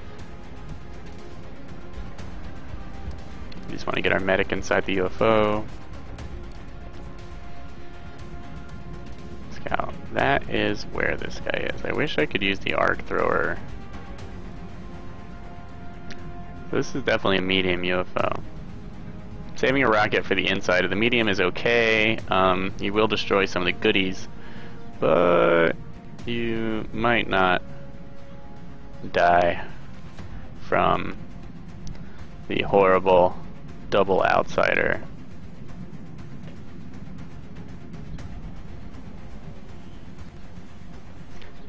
We just want to get our medic inside the UFO. Scout. That is where this guy is. I wish I could use the arc thrower. This is definitely a medium UFO. Saving a rocket for the inside of the medium is okay. You will destroy some of the goodies, but you might not die from the horrible double outsider.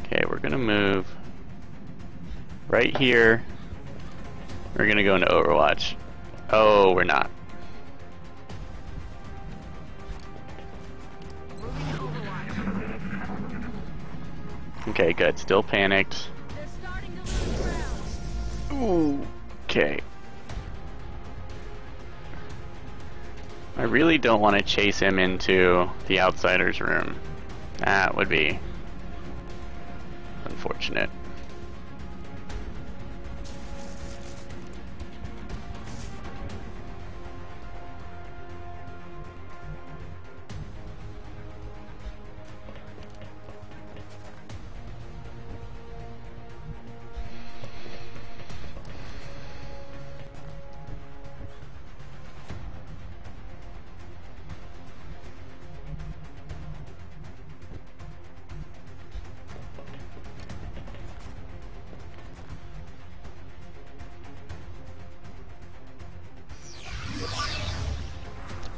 Okay, we're gonna move right here. We're gonna go into Overwatch. Oh, we're not. Okay, good. Still panicked. They're starting to lose ground. Ooh. Okay. I really don't want to chase him into the outsider's room. That would be unfortunate.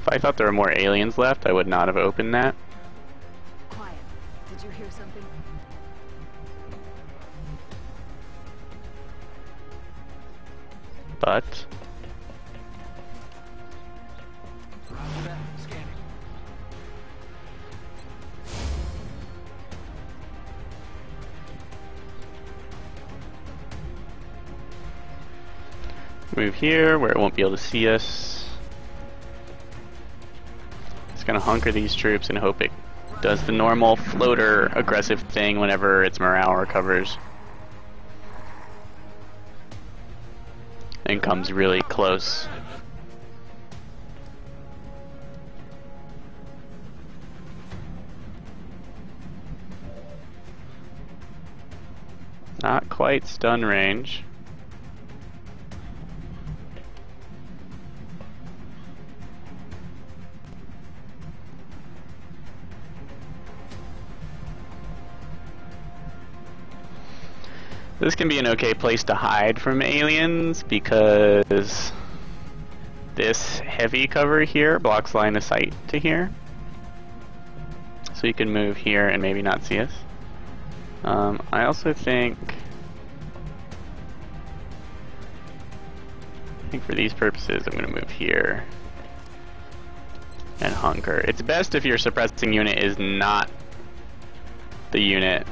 If I thought there were more aliens left, I would not have opened that. Quiet. Did you hear something? But Roger that. Scanning. Let's move here where it won't be able to see us. Just gonna hunker these troops and hope it does the normal floater aggressive thing whenever its morale recovers. And comes really close. Not quite stun range. This can be an okay place to hide from aliens because this heavy cover here blocks line of sight to here. So you can move here and maybe not see us. I also think for these purposes I'm going to move here and hunker. It's best if your suppressing unit is not the unit.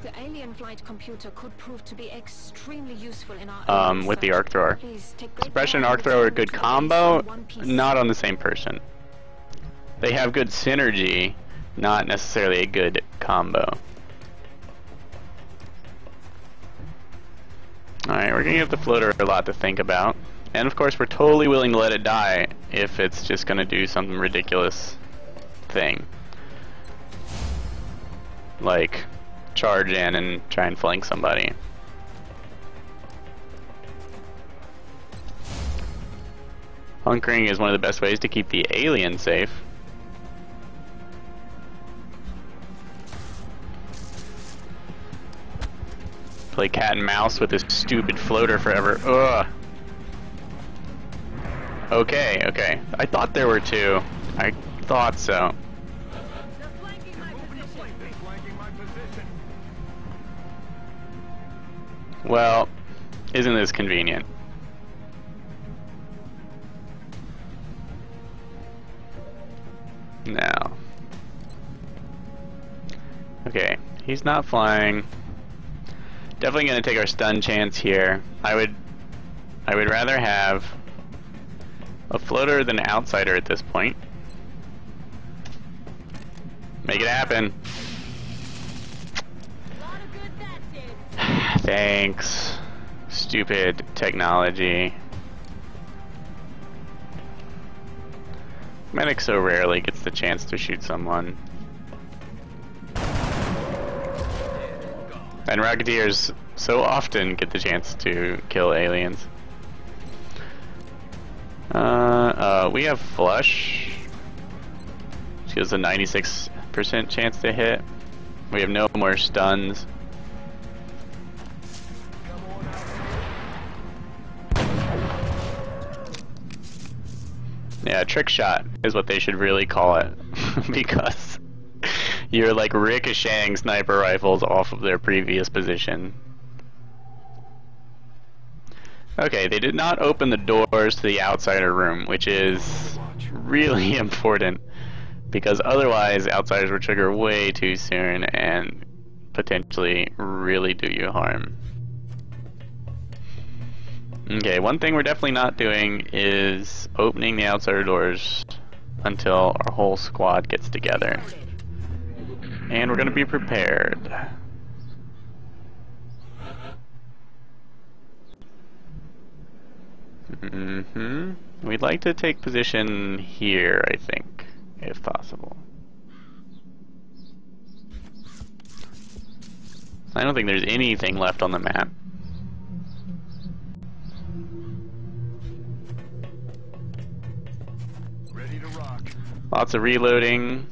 The alien flight computer could prove to be extremely useful in our with the arc thrower. Suppression and arc thrower are a good combo, not on the same person. They have good synergy, not necessarily a good combo. Alright, we're gonna give the floater a lot to think about. And of course we're totally willing to let it die if it's just gonna do some ridiculous thing. Like charge in and try and flank somebody. Hunkering is one of the best ways to keep the alien safe. Play cat and mouse with this stupid floater forever. Ugh. Okay, okay. I thought there were two. I thought so. They're flanking my position. Well, isn't this convenient? No. Okay, he's not flying. Definitely gonna take our stun chance here. I would rather have a floater than an outsider at this point. Make it happen. Thanks. Stupid technology. Medic so rarely gets the chance to shoot someone. And Rocketeers so often get the chance to kill aliens. We have Flush. Which gives a 96% chance to hit. We have no more stuns. Yeah, trick shot is what they should really call it. Because you're like ricocheting sniper rifles off of their previous position. Okay, they did not open the doors to the outsider room, which is really important, because otherwise outsiders will trigger way too soon and potentially really do you harm. Okay, one thing we're definitely not doing is opening the outsider doors until our whole squad gets together. And we're gonna be prepared. We'd like to take position here, I think, if possible. I don't think there's anything left on the map. Ready to rock. Lots of reloading.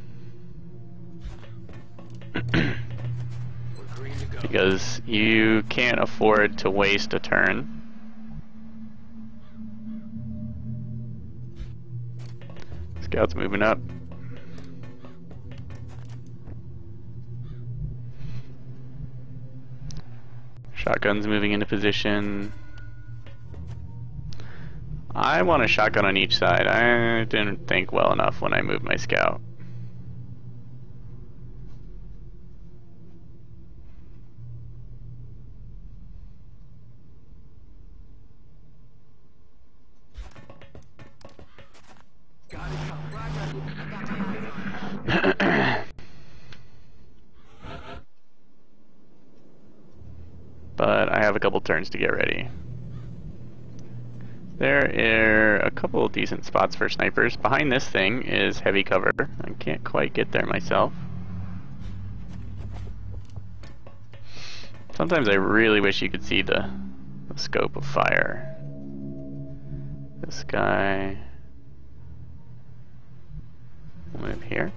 Because you can't afford to waste a turn. Scouts moving up. Shotguns moving into position. I want a shotgun on each side. I didn't think well enough when I moved my scout. couple turns to get ready. There are a couple decent spots for snipers. Behind this thing is heavy cover. I can't quite get there myself. Sometimes I really wish you could see the scope of fire. This guy... We'll move here.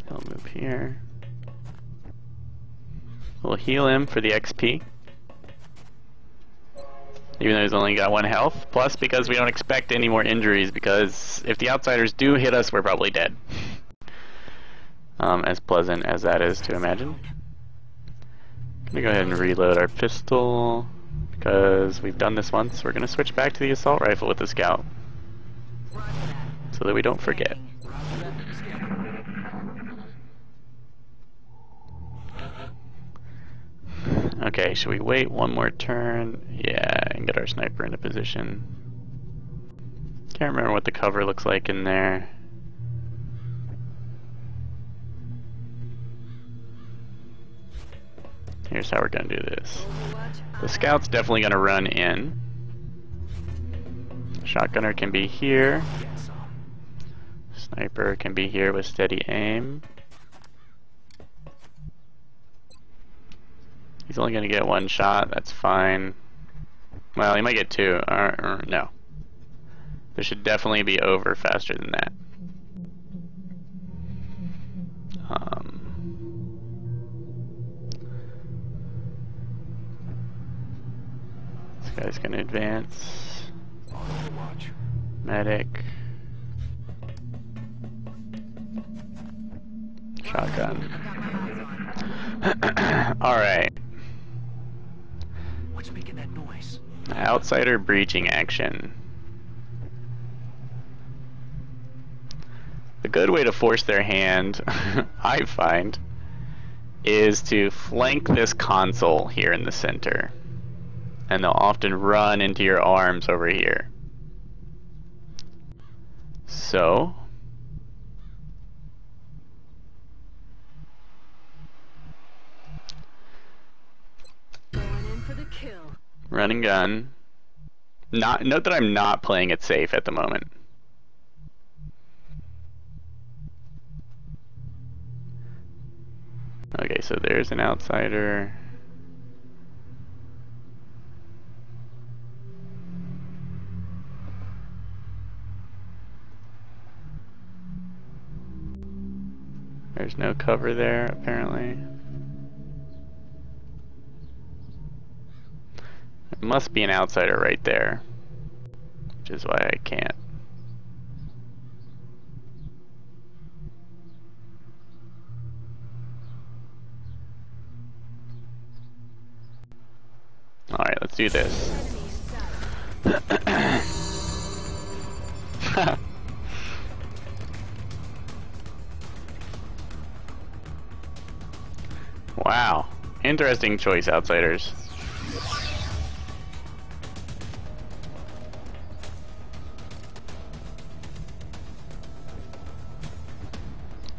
He'll move here. We'll heal him for the XP. Even though he's only got 1 health. Plus, because we don't expect any more injuries, because if the outsiders do hit us, we're probably dead. As pleasant as that is to imagine. I'm gonna go ahead and reload our pistol, because we've done this once. We're gonna switch back to the assault rifle with the scout, so that we don't forget. Okay, should we wait one more turn? Yeah, and get our sniper into position. Can't remember what the cover looks like in there. Here's how we're gonna do this. The scout's definitely gonna run in. Shotgunner can be here. Sniper can be here with steady aim. He's only gonna get 1 shot, that's fine. Well, he might get 2. No. This should definitely be over faster than that. This guy's gonna advance. Medic. Shotgun. Alright. What's making that noise? Outsider breaching action. The good way to force their hand, I find, is to flank this console here in the center. And they'll often run into your arms over here. So... Run and gun. Note that I'm not playing it safe at the moment. Okay, so there's an outsider. There's no cover there, apparently. There must be an outsider right there, which is why I can't. Alright, let's do this. Wow. Interesting choice, outsiders.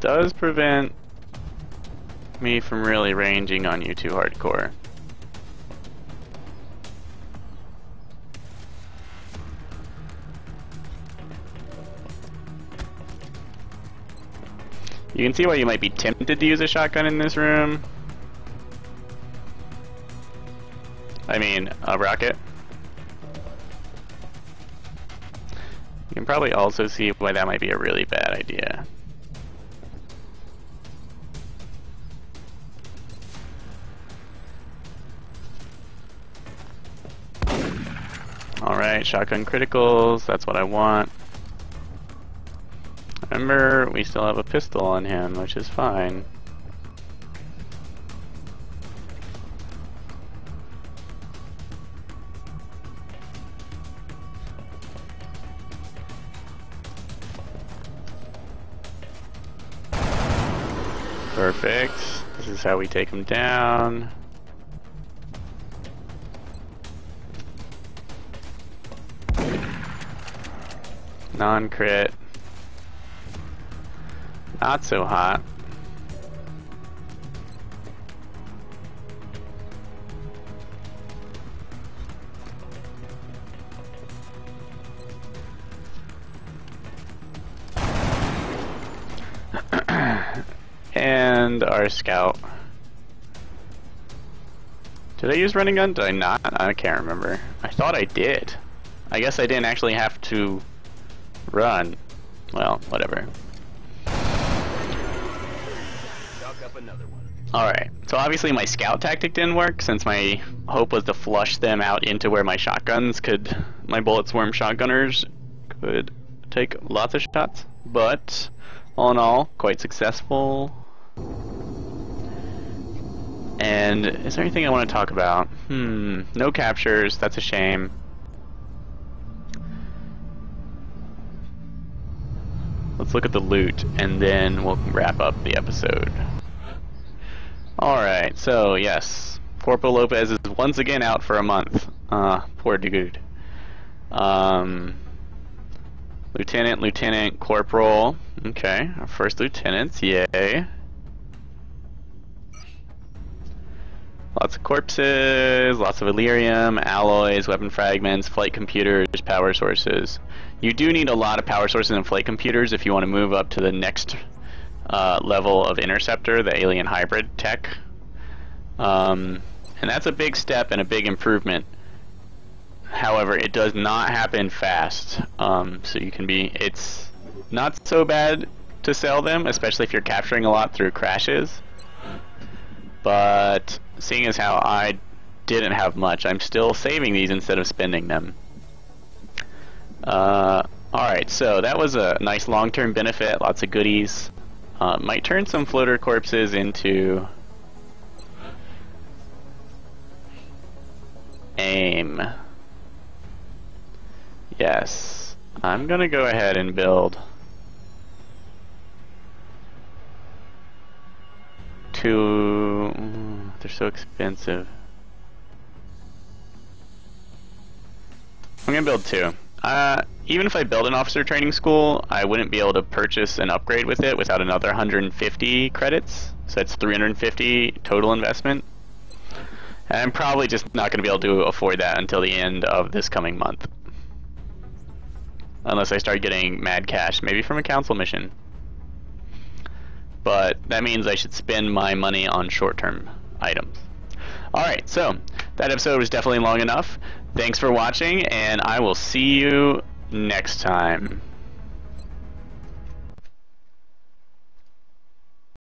Does prevent me from really ranging on you too hardcore. You can see why you might be tempted to use a shotgun in this room. I mean, a rocket. You can probably also see why that might be a really bad idea. Alright, shotgun criticals, that's what I want. Remember, we still have a pistol on him, which is fine. Perfect. This is how we take him down. Non-crit. Not so hot. And our scout. Did I use running gun? Did I not? I can't remember. I thought I did. I guess I didn't actually have to run. Well, whatever. Alright, so obviously my scout tactic didn't work since my hope was to flush them out into where my bullet swarm shotgunners could take lots of shots. But, all in all, quite successful. And is there anything I want to talk about? No captures, that's a shame. Let's look at the loot and then we'll wrap up the episode. Alright, so yes, Corporal Lopez is once again out for a month. Poor dude. Lieutenant, Corporal. Okay, our first lieutenants, yay. Lots of corpses, lots of Illyrium, alloys, weapon fragments, flight computers, power sources. You do need a lot of power sources and flight computers if you want to move up to the next level of Interceptor, the alien hybrid tech. And that's a big step and a big improvement. However, it does not happen fast. So you can be, it's not so bad to sell them, especially if you're capturing a lot through crashes. But seeing as how I didn't have much, I'm still saving these instead of spending them. Alright, so that was a nice long-term benefit, lots of goodies. Might turn some floater corpses into aim. Yes, I'm gonna go ahead and build two. They're so expensive. I'm gonna build two. Even if I build an officer training school, I wouldn't be able to purchase an upgrade with it without another 150 credits. So that's 350 total investment. And I'm probably just not going to be able to afford that until the end of this coming month. Unless I start getting mad cash, maybe from a council mission. But that means I should spend my money on short-term items. Alright, so that episode was definitely long enough. Thanks for watching, and I will see you next time.